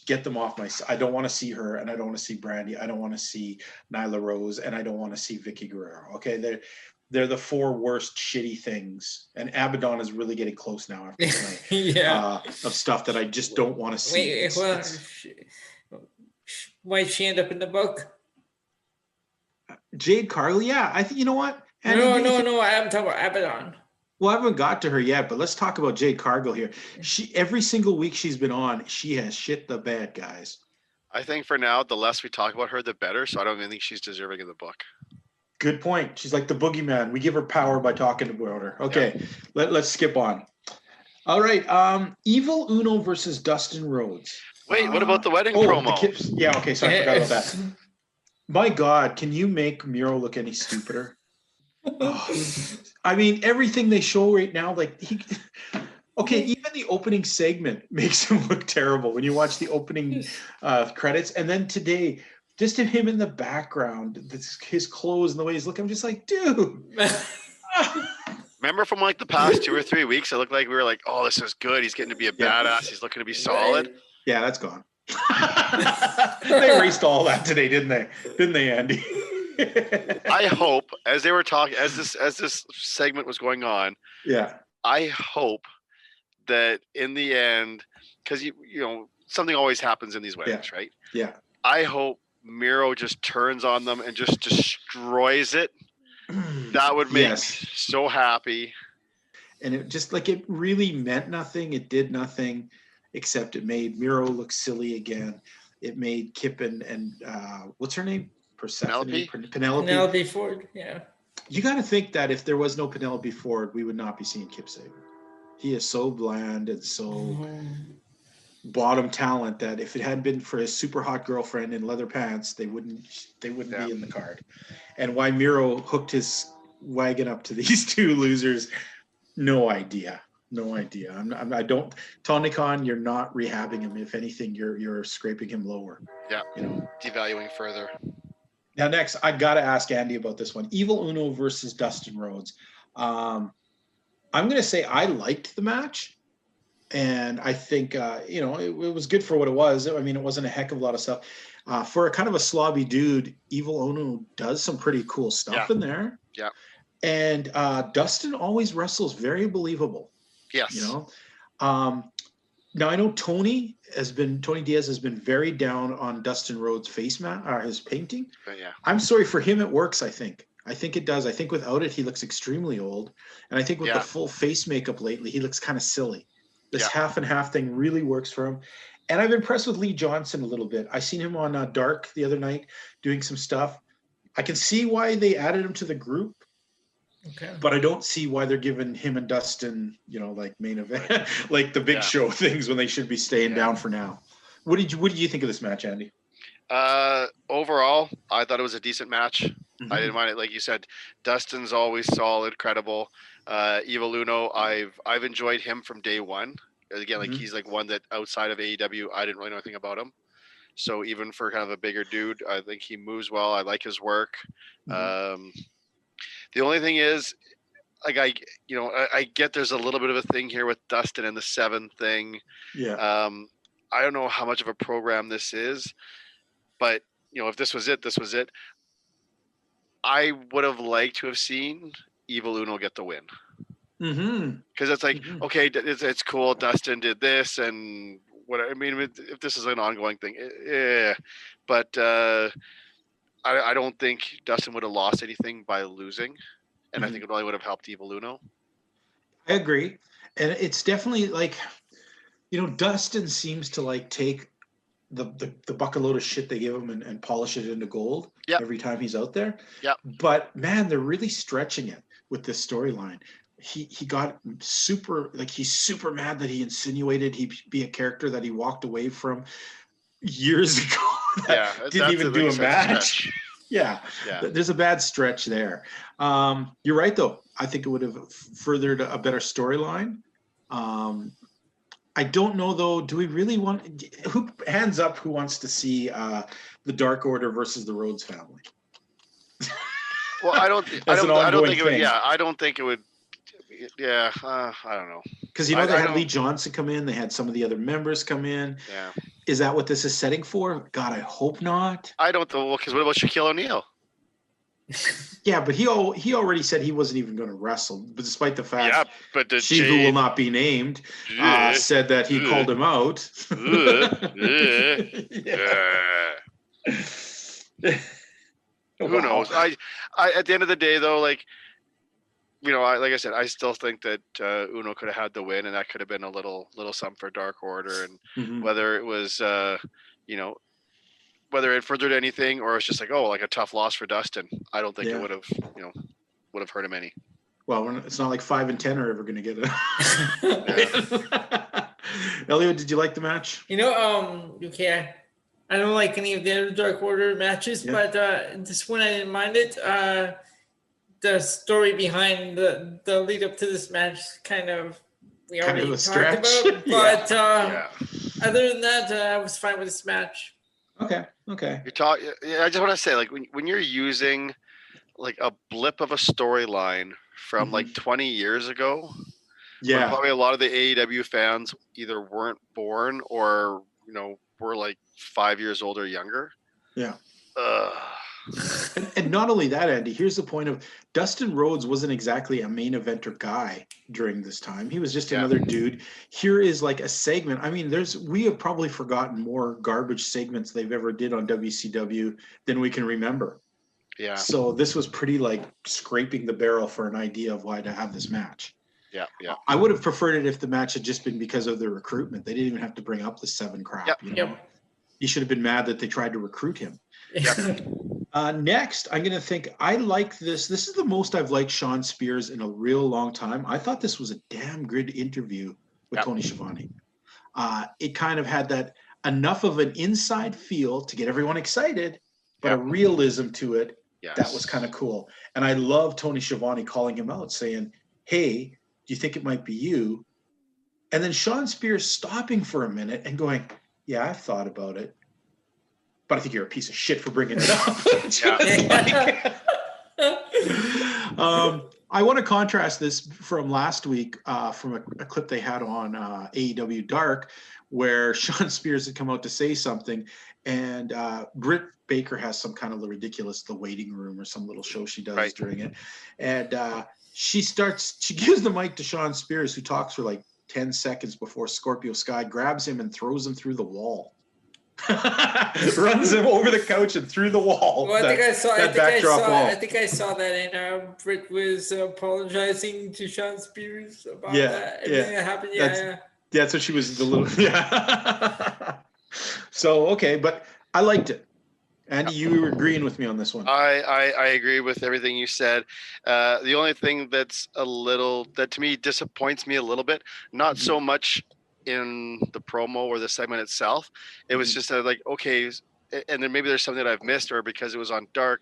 get them off my, I don't want to see her, and I don't want to see Brandy. I don't want to see Nyla Rose, and I don't want to see Vicky Guerrero. Okay, they're the four worst shitty things, and Abadon is really getting close now after tonight. Of stuff that I just don't want to see. Why she end up in the book? Jade Cargill, yeah, I think, you know what? And no, I haven't talked about Abadon. Well, I haven't got to her yet, but let's talk about Jade Cargill here. Every single week she's been on, she has shit the bed, guys. I think for now, the less we talk about her, the better. So I don't even think she's deserving of the book. Good point. She's like the boogeyman. We give her power by talking about her. Okay, let's skip on. All right, Evil Uno versus Dustin Rhodes. Wait, what about the wedding promo? Yeah, okay, sorry, I forgot about that. My God, can you make Miro look any stupider? I mean, everything they show right now, like even the opening segment makes him look terrible when you watch the opening credits. And then today, just him in the background, his clothes and the way he's looking, I'm just like, dude. Remember from like the past 2 or 3 weeks, it looked like we were like, oh, this is good. He's getting to be a badass. He's looking to be solid. Yeah, that's gone. They erased all that today, didn't they, Andy? I hope, as they were talking, as this segment was going on, I hope that in the end, because you know something always happens in these weddings, right? Yeah. I hope Miro just turns on them and just destroys it. That would make me so happy. And it just like it really meant nothing. It did nothing, except it made Miro look silly again. It made Kip and what's her name? Penelope Ford, yeah. you got to think that if there was no Penelope Ford, we would not be seeing Kip Sabian. He is so bland and so bottom talent that if it hadn't been for his super hot girlfriend in leather pants, they wouldn't be in the card. And why Miro hooked his wagon up to these two losers, no idea. I don't. Tony Khan, you're not rehabbing him. If anything, you're scraping him lower. Yeah. You know, Devaluing further. Now, next, I got to ask Andy about this one. Evil Uno versus Dustin Rhodes. I'm going to say I liked the match. And I think, it was good for what it was. I mean, it wasn't a heck of a lot of stuff. For a kind of a slobby dude, Evil Uno does some pretty cool stuff in there. Yeah. And Dustin always wrestles very believable. Yes. Now I know Tony Diaz has been very down on Dustin Rhodes' his painting. But yeah. I'm sorry, for him it works. I think it does. I think without it he looks extremely old, and I think with the full face makeup lately he looks kind of silly. This half and half thing really works for him, and I've been impressed with Lee Johnson a little bit. I seen him on Dark the other night doing some stuff. I can see why they added him to the group. Okay. But I don't see why they're giving him and Dustin, like main event, like the big show things when they should be staying down for now. What did you think of this match, Andy? Overall, I thought it was a decent match. I didn't mind it. Like you said, Dustin's always solid, credible. Evil Uno, I've enjoyed him from day one. Again, like he's like one that outside of AEW, I didn't really know anything about him. So even for kind of a bigger dude, I think he moves well. I like his work. The only thing is, like I get there's a little bit of a thing here with Dustin and the 7 thing. Yeah. I don't know how much of a program this is, but if this was it, this was it. I would have liked to have seen Evil Uno get the win. Because it's like, okay, it's cool. Dustin did this and what I mean, if this is an ongoing thing, but I don't think Dustin would have lost anything by losing, and I think it probably would have helped Evil Uno. I agree, and it's definitely like, Dustin seems to like take the bucket load of shit they give him and polish it into gold every time he's out there. Yeah. But man, they're really stretching it with this storyline. He got super, like, he's super mad that he insinuated he'd be a character that he walked away from years ago. Didn't even do a match. Yeah. There's a bad stretch there. You're right, though. I think it would have furthered a better storyline. I don't know, though. Do we really want? Hands up, who wants to see the Dark Order versus the Rhodes family? Well, I don't think it would. Yeah, I don't think it would. Yeah, I don't know. Because they had Lee Johnson come in. They had some of the other members come in. Yeah. Is that what this is setting for? God, I hope not. I don't know. Because what about Shaquille O'Neal? Yeah, but he already said he wasn't even going to wrestle, but despite the fact she who will not be named said that he called him out. Who knows? I at the end of the day, though, like, like I said, I still think that Uno could have had the win, and that could have been a little something for Dark Order, and whether it was whether it furthered anything or it's just like a tough loss for Dustin. I don't think it would have hurt him any. Well, it's not like 5 and 10 are ever going to get it. Elliot, did you like the match? Okay. I don't like any of the other Dark Order matches, but this one I didn't mind it. The story behind the lead up to this match we already talked about. But other than that, I was fine with this match. Okay. I just want to say, like, when you're using like a blip of a storyline from like 20 years ago, when probably a lot of the AEW fans either weren't born or were like 5 years old or younger. Yeah. And not only that, Andy, here's the point of Dustin Rhodes wasn't exactly a main eventer guy during this time. He was just another dude. Here is like a segment. I mean, we have probably forgotten more garbage segments they've ever did on WCW than we can remember. Yeah. So this was pretty like scraping the barrel for an idea of why to have this match. Yeah. I would have preferred it if the match had just been because of the recruitment. They didn't even have to bring up the 7 crap. He should have been mad that they tried to recruit him. Next, I'm going to think, I like this. This is the most I've liked Shawn Spears in a real long time. I thought this was a damn good interview with Yep. Tony Schiavone. It kind of had that enough of an inside feel to get everyone excited, but a Yep. realism to it Yes. that was kind of cool. And I love Tony Schiavone calling him out, saying, hey, do you think it might be you? And then Shawn Spears stopping for a minute and going, yeah, I've thought about it, but I think you're a piece of shit for bringing it up. I want to contrast this from last week from a clip they had on AEW Dark, where Shawn Spears had come out to say something, and Britt Baker has some kind of ridiculous The Waiting Room or some little show she does during it, and she gives the mic to Shawn Spears, who talks for like 10 seconds before Scorpio Sky grabs him and throws him through the wall. Runs him over the couch and through the wall. Well, I think I saw wall. that, and Britt was apologizing to Shawn Spears about that. Everything that happened. Yeah. So she was the little So okay, but I liked it. Andy, you were agreeing with me on this one. I agree with everything you said. The only thing that to me disappoints me a little bit, not so much in the promo or the segment itself. It was just like, okay, and then maybe there's something that I've missed, or because it was on Dark,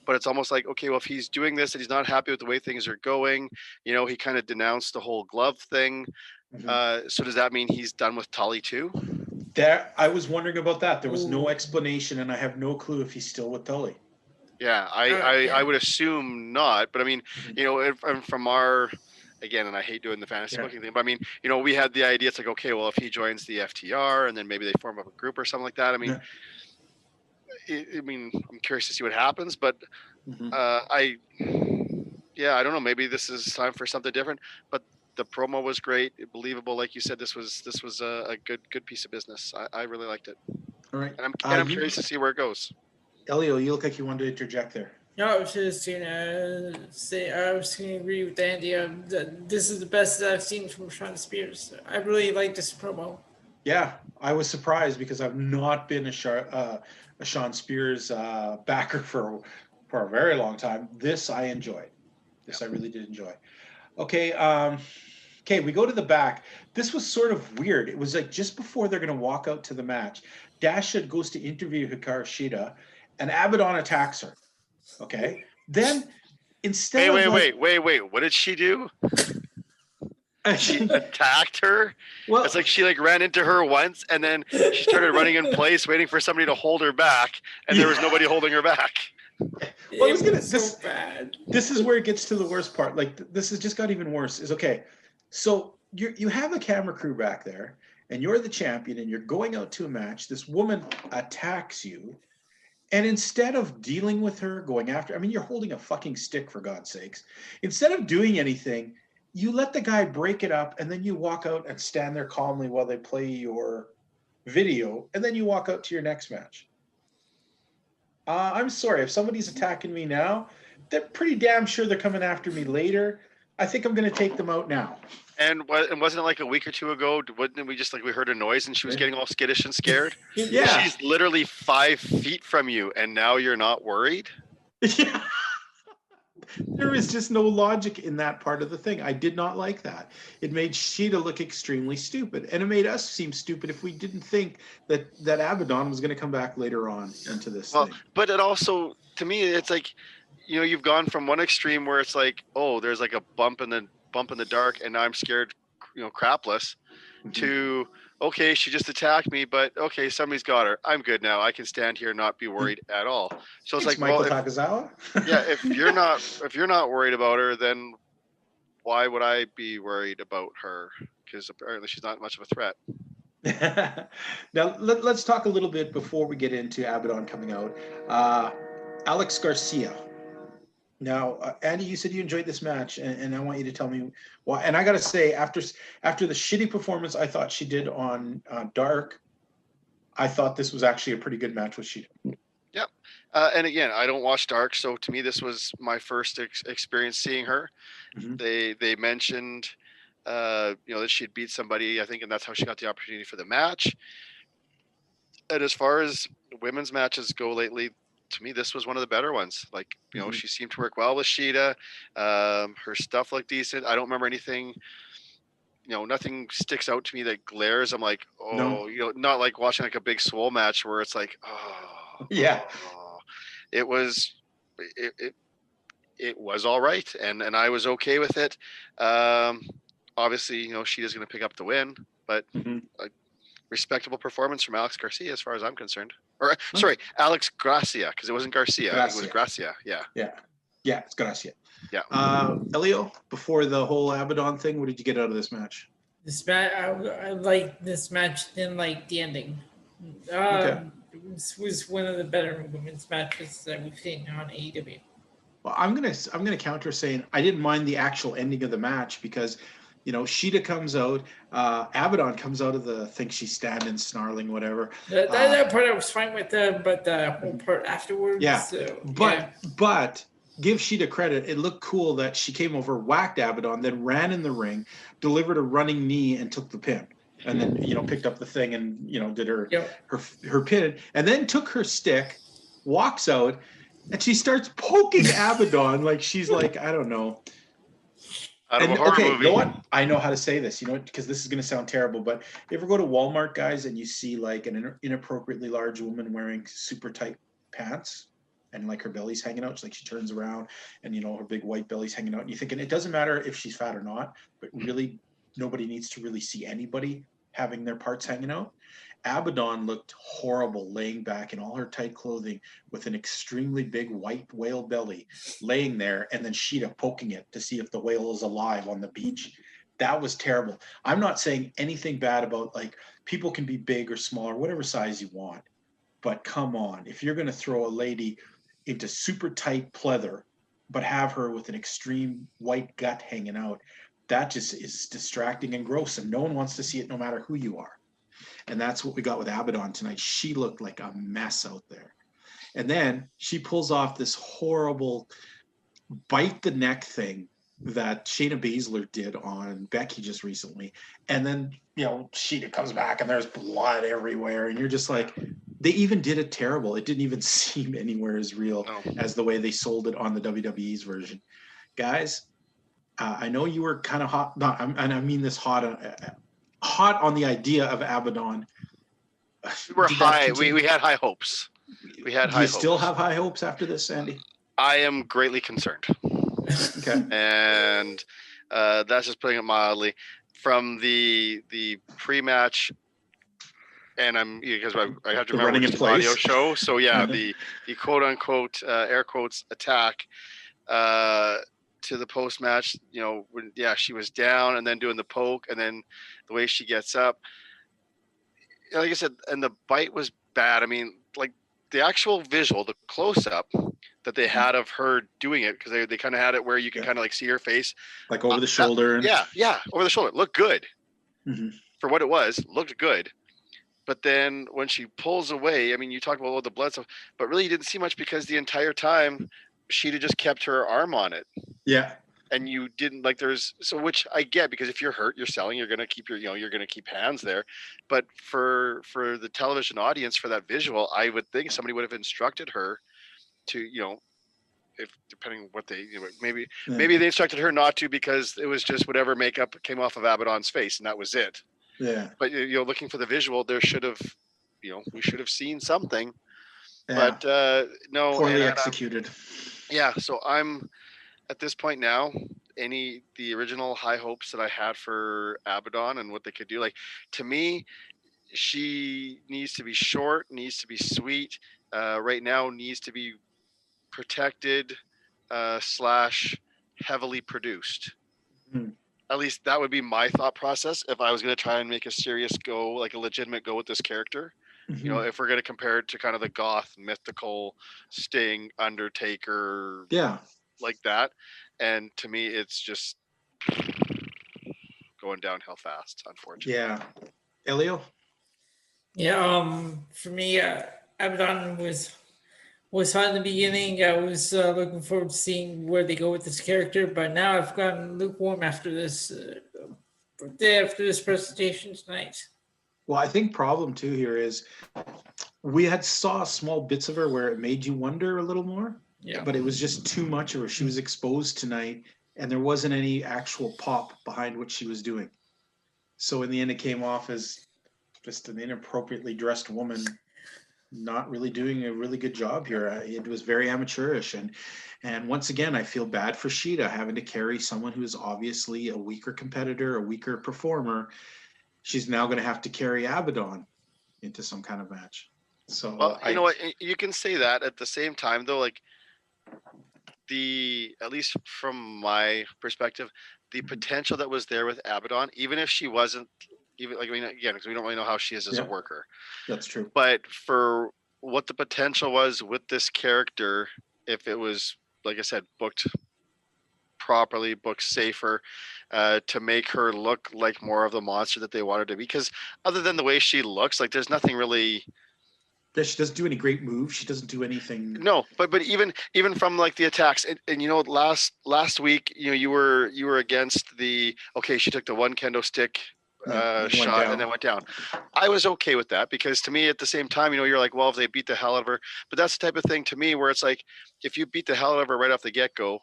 but it's almost like, okay, well, if he's doing this and he's not happy with the way things are going, he kind of denounced the whole glove thing. So does that mean he's done with Tully too? I was wondering about that. There was no explanation, and I have no clue if he's still with Tully. Yeah, I would assume not, but I mean, from our, again, and I hate doing the fantasy booking thing, but I mean, we had the idea. It's like, okay, well, if he joins the FTR and then maybe they form up a group or something like that. I mean, I'm curious to see what happens, but I don't know. Maybe this is time for something different. But the promo was great, believable. Like you said, this was a good piece of business. I really liked it. All right, and I'm curious to see where it goes. Elio, you look like you wanted to interject there. No, I was just gonna say I was gonna agree with Andy. This is the best that I've seen from Shawn Spears. I really like this promo. Yeah, I was surprised because I've not been a Shawn Spears backer for a very long time. This I enjoyed. I really did enjoy. Okay, we go to the back. This was sort of weird. It was like just before they're going to walk out to the match, Dasha goes to interview Hikaru Shida, and Abadon attacks her. Okay, then instead wait. What did she do? She attacked her. Well, it's like she ran into her once, and then she started running in place, waiting for somebody to hold her back, and there was nobody holding her back. Well, this is where it gets to the worst part. Like, this has just got even worse. Is okay. So you have a camera crew back there, and you're the champion, and you're going out to a match. This woman attacks you, and instead of dealing with her, going after, you're holding a fucking stick, for God's sakes. Instead of doing anything, you let the guy break it up, and then you walk out and stand there calmly while they play your video, and then you walk out to your next match. I'm sorry, if somebody's attacking me now, they're pretty damn sure they're coming after me later. I think I'm going to take them out now. And wasn't it like a week or two ago? Wasn't we just we heard a noise and she was getting all skittish and scared? Yeah. She's literally 5 feet from you, and now you're not worried? Yeah. There is just no logic in that part of the thing. I did not like that. It made Shida look extremely stupid, and it made us seem stupid if we didn't think that Abadon was going to come back later on into this thing. But it also, to me, it's like, you've gone from one extreme where it's like, oh, there's like a bump in the dark, and now I'm scared, crapless, to, okay, she just attacked me, but okay, somebody's got her. I'm good now. I can stand here and not be worried at all. So it's like, Michael Takazawa. Yeah, if you're not worried about her, then why would I be worried about her? Because apparently she's not much of a threat. Now let's talk a little bit before we get into Abadon coming out. Alex Garcia. Now, Andy, you said you enjoyed this match, and I want you to tell me why. And I got to say, after the shitty performance I thought she did on Dark, I thought this was actually a pretty good match with Shida. Yep. And again, I don't watch Dark, so to me, this was my first experience seeing her. They mentioned, that she'd beat somebody, I think, and that's how she got the opportunity for the match. And as far as women's matches go lately, to me, this was one of the better ones. Like, Mhm. she seemed to work well with Sheeta. Her stuff looked decent. I don't remember anything. Nothing sticks out to me that glares. I'm like, No. not like watching like a big swole match where it's like, oh, Yeah. it was, it was all right, and I was okay with it. Obviously, Sheeta's going to pick up the win, but Mhm. a respectable performance from Alex Garcia as far as I'm concerned. Or sorry, Alex Gracia, because it wasn't Garcia, it was Gracia. Yeah. Yeah, it's Gracia. Yeah. Elio, before the whole Abadon thing, what did you get out of this match? This match, I like this match. Didn't like the ending. Okay. This was one of the better women's matches that we've seen on AEW. Well, I'm gonna counter saying I didn't mind the actual ending of the match because, Sheeta comes out, Abadon comes out of the thing she's standing, snarling, whatever. That part I was fine with, but the whole part afterwards. Yeah, but give Sheeta credit. It looked cool that she came over, whacked Abadon, then ran in the ring, delivered a running knee, and took the pin. And then picked up the thing and did her pin, and then took her stick, walks out, and she starts poking Abadon like she's like, I don't know. Out of a horror movie. You know what? I know how to say this, because this is going to sound terrible, but you ever go to Walmart, guys, and you see like an inappropriately large woman wearing super tight pants and like her belly's hanging out, she turns around and, her big white belly's hanging out, and you're thinking it doesn't matter if she's fat or not, but really nobody needs to really see anybody having their parts hanging out. Abadon looked horrible laying back in all her tight clothing with an extremely big white whale belly laying there, and then Sheeta poking it to see if the whale is alive on the beach. That was terrible. I'm not saying anything bad about, like, people can be big or small or whatever size you want, but come on, if you're going to throw a lady into super tight pleather but have her with an extreme white gut hanging out, that just is distracting and gross, and no one wants to see it no matter who you are. And that's what we got with Abadon tonight. She looked like a mess out there. And then she pulls off this horrible bite the neck thing that Shayna Baszler did on Becky just recently. And then, Sheeta comes back and there's blood everywhere. And you're just like, they even did it terrible. It didn't even seem anywhere as real as the way they sold it on the WWE's version. Guys, I know you were kind of hot, and I mean this hot on the idea of Abadon. We were high. We had high hopes. Do you still have high hopes after this, Sandy? I am greatly concerned. Okay. And that's just putting it mildly. From the pre-match, and because I have to remember it's an audio show. So yeah, the quote unquote air quotes attack to the post match, when she was down and then doing the poke, and then the way she gets up, like I said, and the bite was bad. I mean, like the actual visual, the close up that they had of her doing it, because they kind of had it where you can kind of like see her face, like over the shoulder. Over the shoulder, looked good. Mm-hmm. For what it was, looked good. But then when she pulls away, I mean, you talk about all the blood stuff, but really you didn't see much because the entire time she'd have just kept her arm on it. Yeah. And you didn't which I get, because if you're hurt, you're selling, you're going to keep you're going to keep hands there. But for the television audience, for that visual, I would think somebody would have instructed her to, if depending what they, maybe they instructed her not to, because it was just whatever makeup came off of Abadon's face and that was it. Yeah. But looking for the visual, there should have, we should have seen something. Yeah. But no, poorly executed. Yeah, so I'm at this point now, the original high hopes that I had for Abadon and what they could do, like, to me, she needs to be short, needs to be sweet, right now needs to be protected / heavily produced. At least that would be my thought process if I was going to try and make a serious go, like a legitimate go with this character. Mm-hmm. If we're going to compare it to kind of the goth, mythical, Sting, Undertaker, like that. And to me, it's just going downhill fast, unfortunately. Yeah. Elio? Yeah, for me, Abadon was hot in the beginning. I was looking forward to seeing where they go with this character, but now I've gotten lukewarm after this presentation tonight. Well, I think problem too here is we had saw small bits of her where it made you wonder a little more, Yeah. but it was just too much of her. She was exposed tonight, and there wasn't any actual pop behind what she was doing. So in the end, it came off as just an inappropriately dressed woman, not really doing a really good job here. It was very amateurish, and once again, I feel bad for Sheeta having to carry someone who is obviously a weaker competitor, a weaker performer. She's now going to have to carry Abadon into some kind of match. So Well, you know what? You can say that at the same time, though. Like at least from my perspective, the potential that was there with Abadon, even if she wasn't, even like, I mean, again, because we don't really know how she is as a worker. That's true. But for what the potential was with this character, if it was, like I said, booked properly, booked safer, to make her look like more of the monster that they wanted to be. Because other than the way she looks, like there's nothing really. Yeah, she doesn't do any great moves. She doesn't do anything. No, but even from like the attacks, and you know, last week, you know, you were against the, okay, she took the one kendo stick shot and then went down. I was okay with that, because to me, at the same time, you know, you're like, well, if they beat the hell out of her, but that's the type of thing to me where it's like, if you beat the hell out of her right off the get go,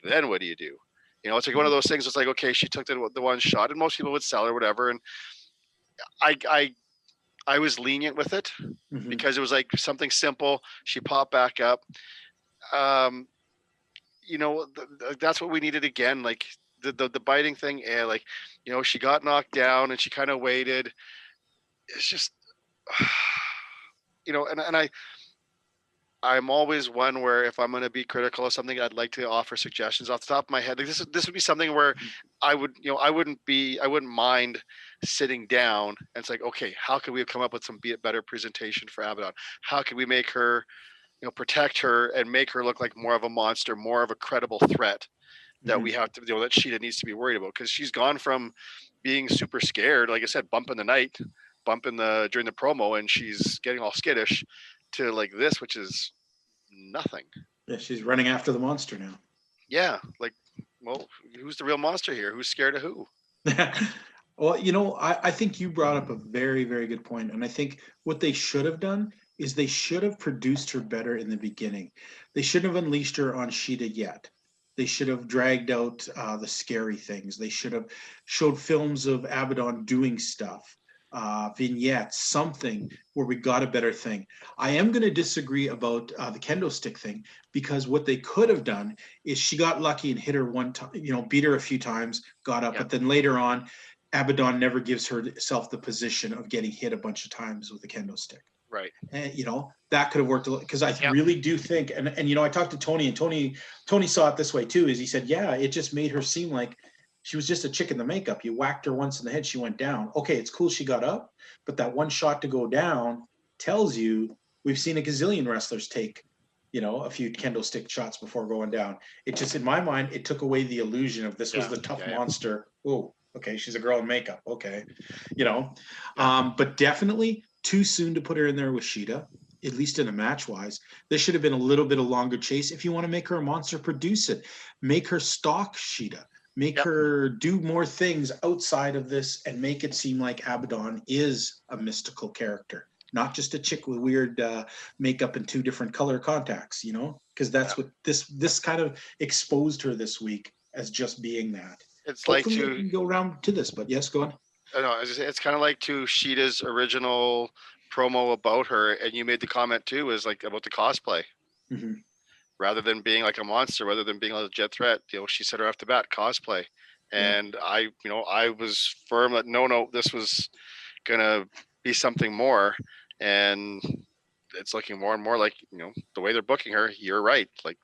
then what do? You know, it's like one of those things. It's like, okay, she took the one shot, and most people would sell or whatever, and I was lenient with it because it was like something simple. She popped back up. You know, that's what we needed again. Like the biting thing, like, you know, she got knocked down and she kind of waited. It's just, you know, and I'm always one where if I'm going to be critical of something, I'd like to offer suggestions off the top of my head. Like this would be something where I wouldn't mind sitting down and it's like, okay, how can we come up with some better presentation for Abadon? How can we make her, you know, protect her and make her look like more of a monster, more of a credible threat that we have to, you know, that Sheeta needs to be worried about, because she's gone from being super scared, like I said, bumping during the promo, and she's getting all skittish, to like this, which is nothing. Yeah, she's running after the monster now. Yeah, like, well, who's the real monster here? Who's scared of who? Well, you know, I think you brought up a very, very good point. And I think what they should have done is they should have produced her better in the beginning. They shouldn't have unleashed her on Sheeta yet. They should have dragged out the scary things. They should have showed films of Abadon doing stuff. Vignettes, something where we got a better thing. I am going to disagree about the kendo stick thing, because what they could have done is she got lucky and hit her one time, you know, beat her a few times, got up, but then later on, Abadon never gives herself the position of getting hit a bunch of times with a kendo stick. Right. And, you know, that could have worked a lot, because I really do think, and, you know, I talked to Tony, and Tony saw it this way too, is he said, yeah, it just made her seem like she was just a chick in the makeup. You whacked her once in the head, she went down. Okay, it's cool she got up, but that one shot to go down tells you we've seen a gazillion wrestlers take, you know, a few kendo stick shots before going down. It just, in my mind, it took away the illusion of this was the tough monster. Oh, okay, she's a girl in makeup. Okay, you know, but definitely too soon to put her in there with Sheeta, at least in a match wise. There should have been a little bit of longer chase. If you want to make her a monster, produce it. Make her stalk Sheeta. Make her do more things outside of this, and make it seem like Abadon is a mystical character, not just a chick with weird makeup and two different color contacts, you know, because that's what this kind of exposed her this week as just being that. It's Hopefully like we can go around to this, but yes, go on. I know, it's kind of like to Sheeta's original promo about her, and you made the comment too, is like about the cosplay. Rather than being like a monster, rather than being a legit threat, you know, she said right off the bat, cosplay. And I was firm that no, this was gonna be something more, and it's looking more and more like, you know, the way they're booking her. You're right, like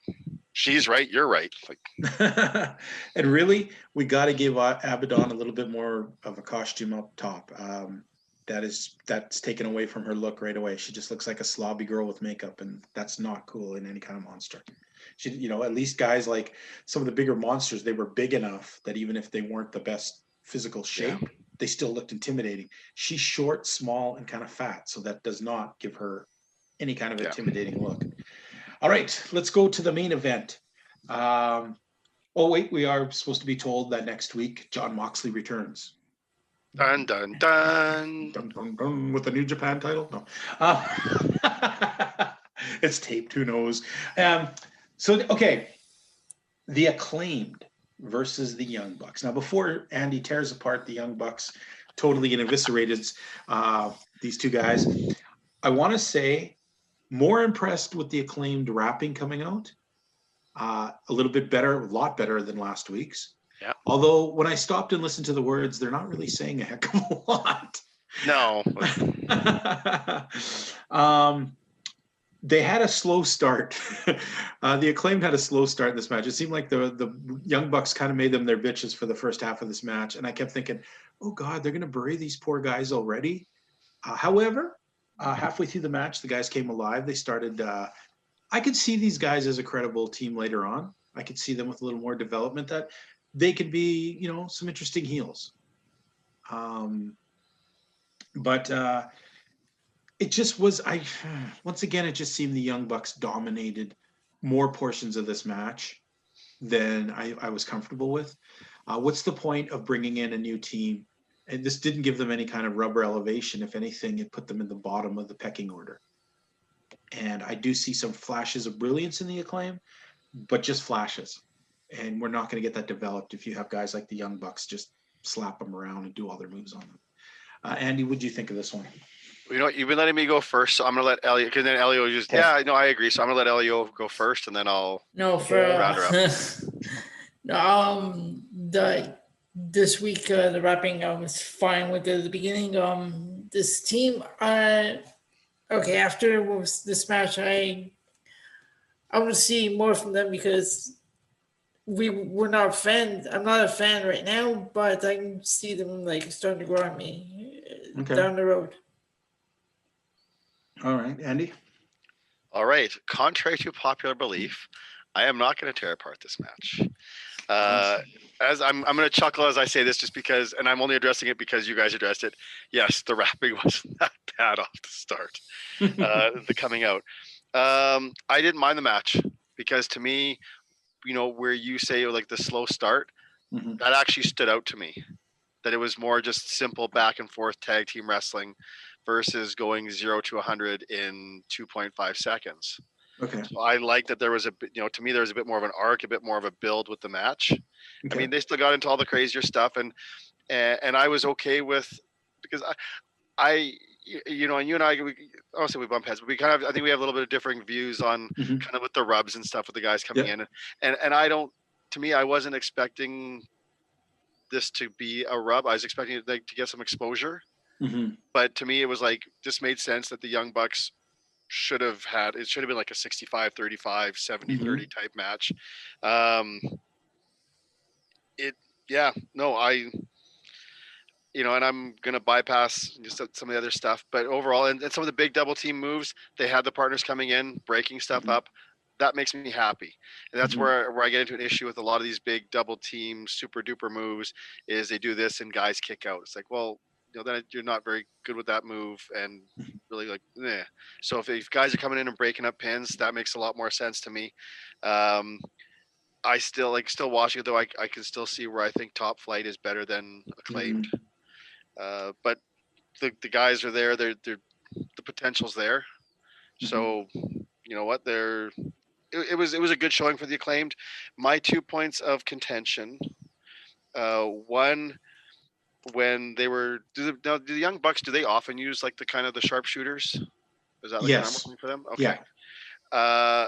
she's right, you're right. Like, and really, we got to give Abadon a little bit more of a costume up top. That's taken away from her look right away. She just looks like a slobby girl with makeup, and that's not cool in any kind of monster. She, you know, at least guys like some of the bigger monsters, they were big enough that even if they weren't the best physical shape, they still looked intimidating. She's short, small, and kind of fat, so that does not give her any kind of intimidating look. All right, let's go to the main event. Oh wait, we are supposed to be told that next week Jon Moxley returns. Dun dun dun. Dun, dun, dun, with the New Japan title? No. It's taped, who knows? Okay. The Acclaimed versus the Young Bucks. Now, before Andy tears apart the Young Bucks totally and eviscerated these two guys, I want to say more impressed with the Acclaimed rapping coming out. A little bit better, a lot better than last week's. Yeah. Although when I stopped and listened to the words, they're not really saying a heck of a lot. No. They had a slow start. The Acclaimed had a slow start in this match. It seemed like the Young Bucks kind of made them their bitches for the first half of this match. And I kept thinking, oh God, they're going to bury these poor guys already. However, halfway through the match, the guys came alive. They started, I could see these guys as a credible team later on. I could see them with a little more development that they could be, some interesting heels. But it just was, once again, it just seemed the Young Bucks dominated more portions of this match than I was comfortable with. What's the point of bringing in a new team? And this didn't give them any kind of rubber elevation. If anything, it put them in the bottom of the pecking order. And I do see some flashes of brilliance in the Acclaim, but just flashes. And we're not going to get that developed if you have guys like the Young Bucks just slap them around and do all their moves on them. Andy, what do you think of this one? You've been letting me go first, so I'm going to let Elio, because then Elio just, I agree. So I'm going to let Elio go first, and then I'll round her up. This week, the rapping was fine with the beginning. This team, after this match, I want to see more from them because we're not a fan. I'm not a fan right now, but I can see them starting to grow on me down the road. All right, Andy. All right. Contrary to popular belief, I am not going to tear apart this match. As I'm going to chuckle as I say this, just because, and I'm only addressing it because you guys addressed it. Yes, the rapping wasn't that bad off the start. The coming out. I didn't mind the match because to me, where you say like the slow start, that actually stood out to me. That it was more just simple back and forth tag team wrestling versus going 0 to 100 in 2.5 seconds. Okay. So I like that there was to me, there was a bit more of an arc, a bit more of a build with the match. Okay. I mean, they still got into all the crazier stuff and I was okay with, because I you and I, I don't say we bump heads, but we I think we have a little bit of differing views on kind of with the rubs and stuff with the guys coming in. And I wasn't expecting this to be a rub. I was expecting it to get some exposure. But to me, it was just made sense that the Young Bucks should have been like a 65, 35, 70, 30 type match. And I'm going to bypass just some of the other stuff, but overall, and some of the big double team moves, they had the partners coming in, breaking stuff up. That makes me happy. And that's where I get into an issue with a lot of these big double team, super duper moves is they do this and guys kick out. It's like, well, then you're not very good with that move and really So if guys are coming in and breaking up pins, that makes a lot more sense to me. I still watching it though. I can still see where I think Top Flight is better than Acclaimed. But the guys are there. The potential's there. So you know what? It was a good showing for the Acclaimed. My 2 points of contention. One, when they were do the Young Bucks, do they often use the kind of the sharpshooters? Is that yes. a normal thing for them? Okay. Yeah.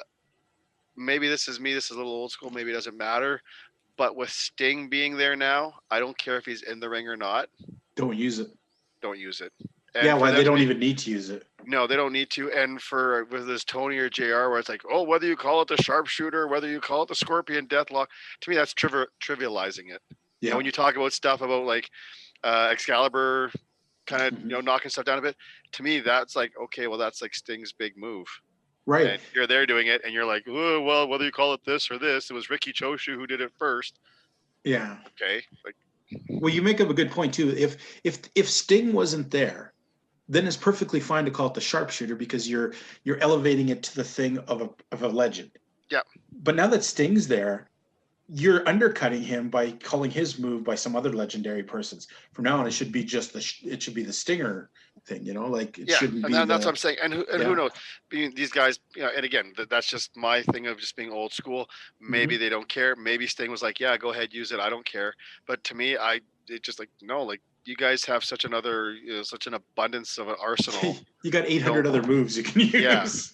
Maybe this is me. This is a little old school. Maybe it doesn't matter. But with Sting being there now, I don't care if he's in the ring or not. Don't use it. Don't use it. And why they don't even need to use it. No, they don't need to. And with this Tony or JR, where it's whether you call it the sharpshooter, whether you call it the Scorpion Deathlock, to me that's trivializing it. Yeah. And when you talk about stuff about Excalibur, kind of knocking stuff down a bit, to me that's okay, well that's Sting's big move. Right. And you're there doing it, and you're like, oh, well, whether you call it this or this, it was Ricky Choshu who did it first. Yeah. Okay. Well, you make up a good point too. If Sting wasn't there, then it's perfectly fine to call it the sharpshooter because you're elevating it to the thing of a legend. Yeah. But now that Sting's there, you're undercutting him by calling his move by some other legendary persons. From now on, it should be just it should be the Stinger thing, like it shouldn't be. That's what I'm saying. And who knows? Being these guys, and again, that's just my thing of just being old school. Maybe they don't care. Maybe Sting was like, "Yeah, go ahead, use it. I don't care." But to me, it just like no, like you guys have such an abundance of an arsenal. You got 800 other moves you can use.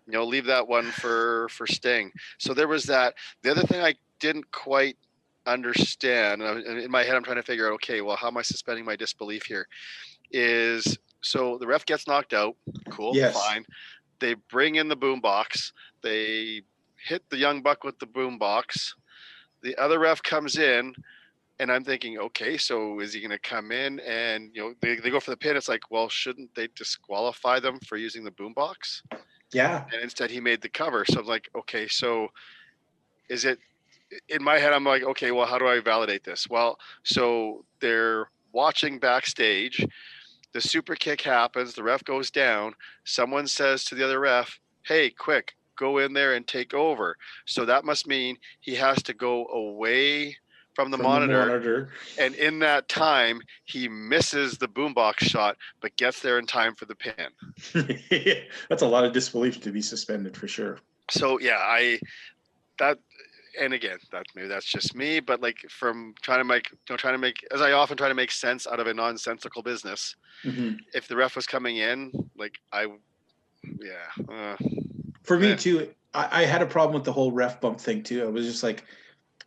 Yeah. Leave that one for Sting. So there was that. The other thing I didn't quite understand, and in my head, I'm trying to figure out, okay, well, how am I suspending my disbelief here? Is so the ref gets knocked out. Cool. Yes. Fine. They bring in the boombox. They hit the young buck with the boombox. The other ref comes in, and I'm thinking, okay, so is he going to come in and, they go for the pin. It's like, well, shouldn't they disqualify them for using the boombox? Yeah. And instead he made the cover. So I'm like, okay, so is it in my head? I'm like, okay, well, how do I validate this? Well, so they're watching backstage. The super kick happens. The ref goes down. Someone says to the other ref, hey, quick, go in there and take over. So that must mean he has to go away from the monitor. And in that time, he misses the boombox shot, but gets there in time for the pin. That's a lot of disbelief to be suspended for sure. So, yeah, and again, maybe that's just me, but like from trying to make, as I often try to make sense out of a nonsensical business, if the ref was coming in, like for me too, I had a problem with the whole ref bump thing too. I was just like,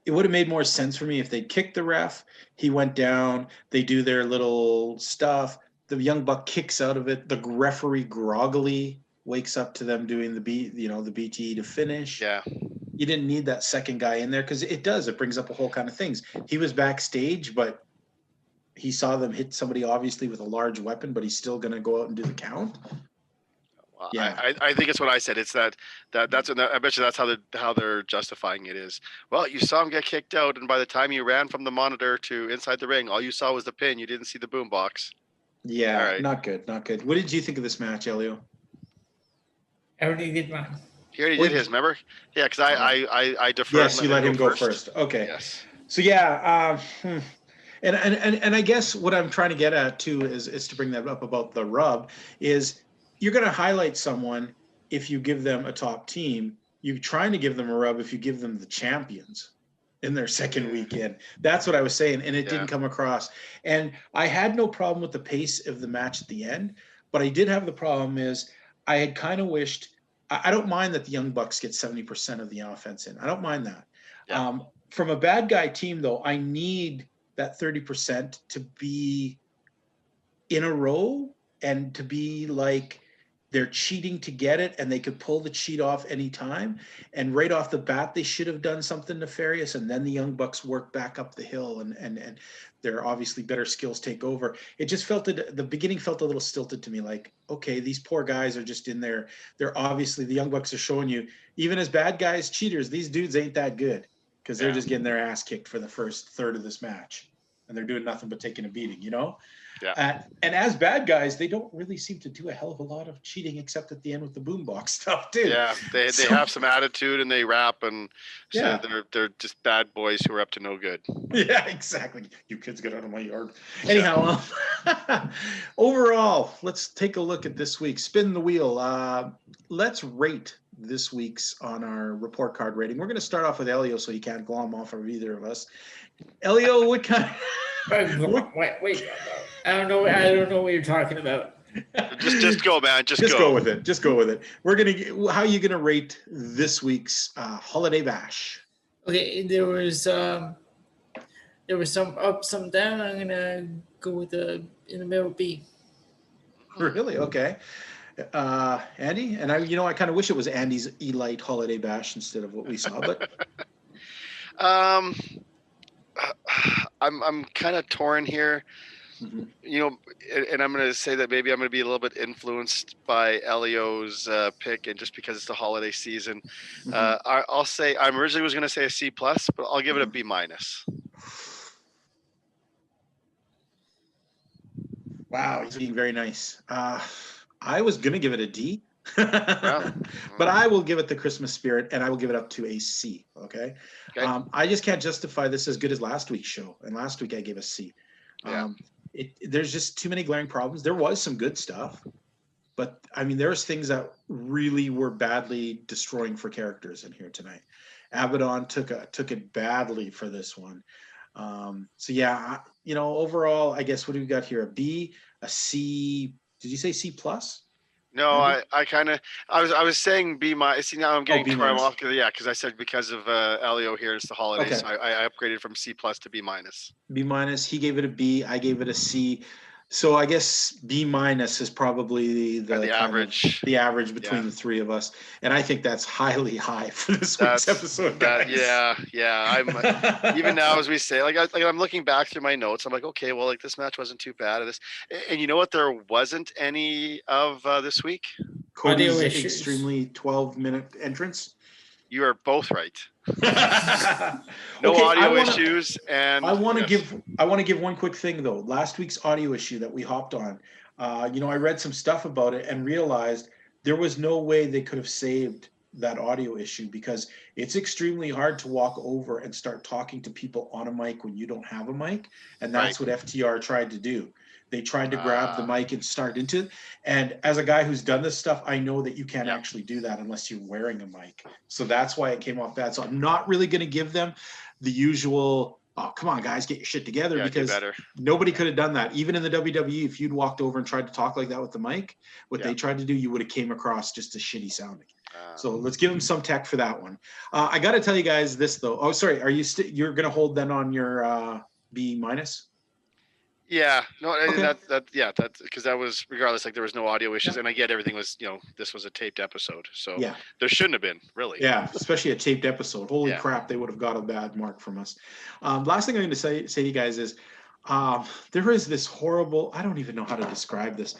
it would have made more sense for me if they kicked the ref, he went down, they do their little stuff, the young buck kicks out of it, the referee groggily wakes up to them doing the BTE to finish. Yeah. You didn't need that second guy in there because it brings up a whole kind of things. He was backstage, but he saw them hit somebody obviously with a large weapon, but he's still going to go out and do the count. Well, yeah, I think it's what I said. It's that's I bet you that's how they're justifying it is. Well, you saw him get kicked out, and by the time you ran from the monitor to inside the ring, all you saw was the pin. You didn't see the boombox. Yeah, right. Not good. What did you think of this match, Elio? I already did mine. He already did his, remember? Yeah, because I deferred. Yes, you let him go first. Okay. Yes. So yeah, and I guess what I'm trying to get at too is to bring that up about the rub is you're going to highlight someone if you give them a top team. You're trying to give them a rub if you give them the champions in their second weekend. That's what I was saying, and it didn't come across. And I had no problem with the pace of the match at the end, but I did have the problem is I had kind of wished. I don't mind that the Young Bucks get 70% of the offense in. I don't mind that. Yeah. From a bad guy team, though, I need that 30% to be in a row and to be like they're cheating to get it and they could pull the cheat off anytime. And right off the bat, they should have done something nefarious. And then the Young Bucks work back up the hill and their obviously better skills take over. It just the beginning felt a little stilted to me. Like, okay, these poor guys are just in there. They're obviously, the Young Bucks are showing you, even as bad guys, cheaters, these dudes ain't that good because they're just getting their ass kicked for the first third of this match. And they're doing nothing but taking a beating, Yeah. And as bad guys, they don't really seem to do a hell of a lot of cheating except at the end with the boombox stuff too. Yeah, they have some attitude and they rap and so they're just bad boys who are up to no good. Yeah, exactly. You kids get out of my yard. Anyhow, overall, let's take a look at this week. Spin the wheel. Let's rate this week's on our report card rating. We're going to start off with Elio so he can't glom off of either of us. Elio, what kind of... Wait. I don't know what you're talking about. Just go, man. Just go with it. Just go with it. How are you gonna rate this week's Holiday Bash? Okay, there was some up, some down. I'm gonna go with in the middle B. Really? Okay. Andy, and I kind of wish it was Andy's Elite Holiday Bash instead of what we saw, but I'm kind of torn here. Mm-hmm. And I'm going to say that maybe I'm going to be a little bit influenced by Elio's pick, and just because it's the holiday season, I'll say I originally was going to say a C+, but I'll give it a B-. Wow, he's being very nice. I was going to give it a D, But I will give it the Christmas spirit, and I will give it up to a C. Okay. I just can't justify this as good as last week's show, and last week I gave a C. Yeah. There's just too many glaring problems. There was some good stuff, but I mean, there's things that really were badly destroying for characters in here tonight. Abadon took it badly for this one. So yeah, overall, I guess what do we got here? A B, a C. Did you say C plus? No, I was saying B minus. See, now I'm getting torn off. Yeah, because I said because of Elio here, it's the holidays. Okay. I upgraded from C plus to B minus. B minus. He gave it a B. I gave it a C. So I guess B minus is probably the average. The average between the three of us, and I think that's highly high for this week's episode, guys. Yeah. I'm even now as we say, I'm looking back through my notes. I'm like, okay, well, like this match wasn't too bad. And you know what? There wasn't any of this week. Cody's extremely 12-minute entrance. You are both right. No audio issues, and I want to give one quick thing though. Last week's audio issue that we hopped on, I read some stuff about it and realized there was no way they could have saved that audio issue, because it's extremely hard to walk over and start talking to people on a mic when you don't have a mic, and that's what FTR tried to do. They tried to grab the mic and start into it. And as a guy who's done this stuff, I know that you can't actually do that unless you're wearing a mic. So that's why it came off bad. So I'm not really going to give them the usual, oh, come on, guys, get your shit together, because nobody could have done that. Even in the WWE, if you'd walked over and tried to talk like that with the mic, what they tried to do, you would have came across just as shitty sounding. So let's give them some tech for that one. I got to tell you guys this, though. Oh, sorry. Are you you're going to hold then on your B minus? Yeah, no, that's because that was regardless. Like there was no audio issues, and I get everything was, this was a taped episode, so there shouldn't have been really. Yeah, especially a taped episode. Holy crap, they would have got a bad mark from us. Last thing I'm going to say to you guys is, there is this horrible. I don't even know how to describe this.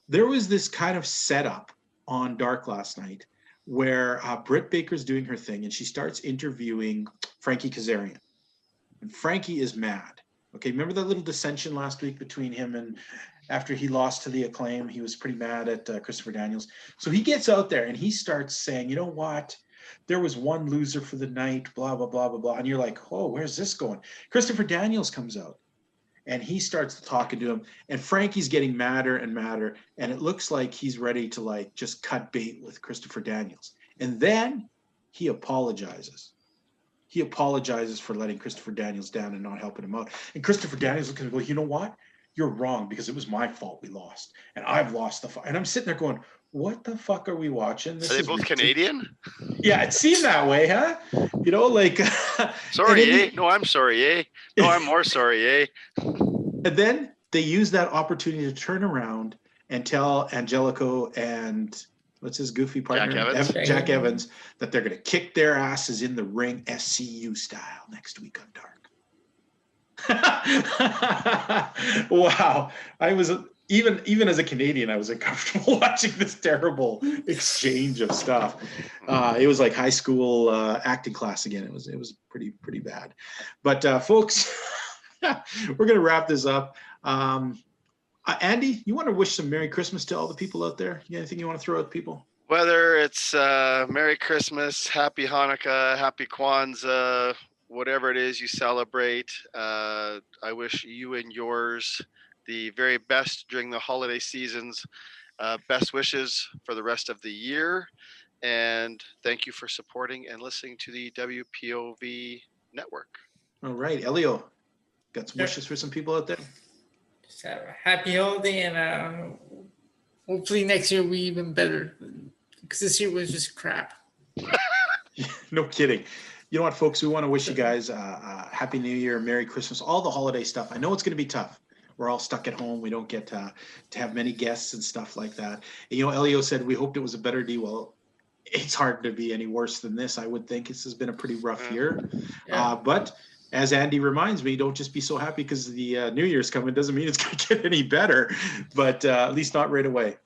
There was this kind of setup on Dark last night where Britt Baker's doing her thing, and she starts interviewing Frankie Kazarian, and Frankie is mad. Okay, remember that little dissension last week between him and after he lost to the Acclaim? He was pretty mad at Christopher Daniels. So he gets out there and he starts saying, you know what? There was one loser for the night, blah, blah, blah, blah, blah. And you're like, oh, where's this going? Christopher Daniels comes out and he starts talking to him. And Frankie's getting madder and madder. And it looks like he's ready to just cut bait with Christopher Daniels. And then he apologizes. He apologizes for letting Christopher Daniels down and not helping him out. And Christopher Daniels looks at him and goes, you know what? You're wrong, because it was my fault we lost. And I've lost the fight. And I'm sitting there going, what the fuck are we watching? Are they both Canadian? Yeah, it seemed that way, huh? Sorry, eh? No, I'm sorry, eh? No, I'm more sorry, eh? And then they use that opportunity to turn around and tell Angelico and what's his goofy partner? Jack Evans, that they're going to kick their asses in the ring SCU style next week on Dark. Wow. I was, even as a Canadian, I was uncomfortable watching this terrible exchange of stuff. It was like high school acting class again. It was pretty bad. But folks, we're going to wrap this up. Andy, you want to wish some Merry Christmas to all the people out there? You got anything you want to throw at people? Whether it's Merry Christmas, Happy Hanukkah, Happy Kwanzaa, whatever it is you celebrate, I wish you and yours the very best during the holiday seasons. Best wishes for the rest of the year. And thank you for supporting and listening to the WPOV network. All right. Elio, got some wishes for some people out there? Just have a happy holiday, and hopefully next year we even better, because this year was just crap. No kidding. You know what, folks? We want to wish you guys a Happy New Year, Merry Christmas, all the holiday stuff. I know it's going to be tough. We're all stuck at home. We don't get to have many guests and stuff like that. And, Elio said we hoped it was a better deal. Well, it's hard to be any worse than this, I would think. This has been a pretty rough year. Yeah. But as Andy reminds me, don't just be so happy because the New Year's coming. Doesn't mean it's going to get any better, but at least not right away.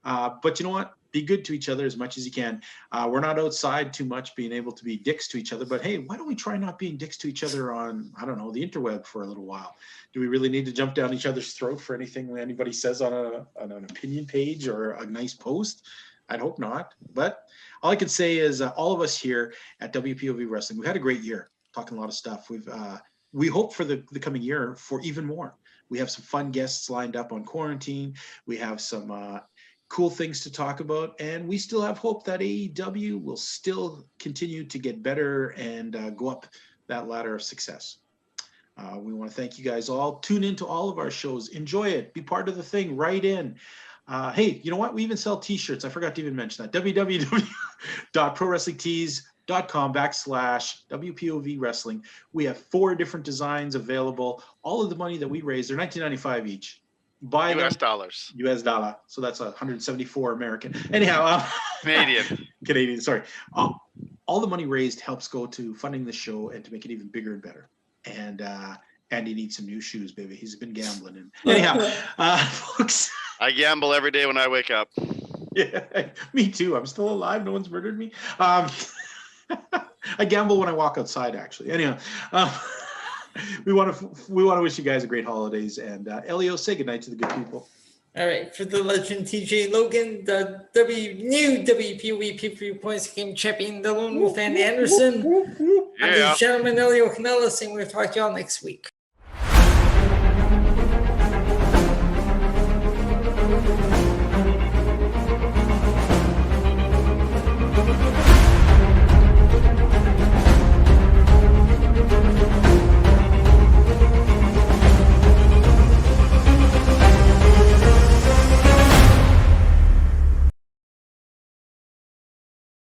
But you know what? Be good to each other as much as you can. We're not outside too much being able to be dicks to each other, but hey, why don't we try not being dicks to each other on, I don't know, the interweb for a little while? Do we really need to jump down each other's throat for anything anybody says on an opinion page or a nice post? I'd hope not. But all I can say is all of us here at WPOV Wrestling, we had a great year, talking a lot of stuff. We hope for the coming year for even more. We have some fun guests lined up on quarantine. We have some cool things to talk about, and we still have hope that AEW will still continue to get better and go up that ladder of success. We want to thank you guys all. Tune into all of our shows. Enjoy it. Be part of the thing. Write in. Hey, you know what? We even sell t-shirts. I forgot to even mention that. www.prowrestlingtees.com/WPOV Wrestling. We have 4 different designs available. All of the money that we raise, they're $19.95 each. Buy US them. dollars. US dollar. So that's 174 American. Anyhow, Canadian, sorry. All the money raised helps go to funding the show and to make it even bigger and better. And Andy needs some new shoes, baby. He's been gambling. And anyhow, folks. I gamble every day when I wake up. Yeah, me too. I'm still alive. No one's murdered me. I gamble when I walk outside, actually. Anyhow, we want to wish you guys a great holidays. And Elio, say goodnight to the good people. All right, for the legend TJ Logan, the new WPOV pay-per-view points game champion, the Lone Wolf Andy Anderson. I'm the gentleman Elio Canella, saying we'll talk to y'all next week.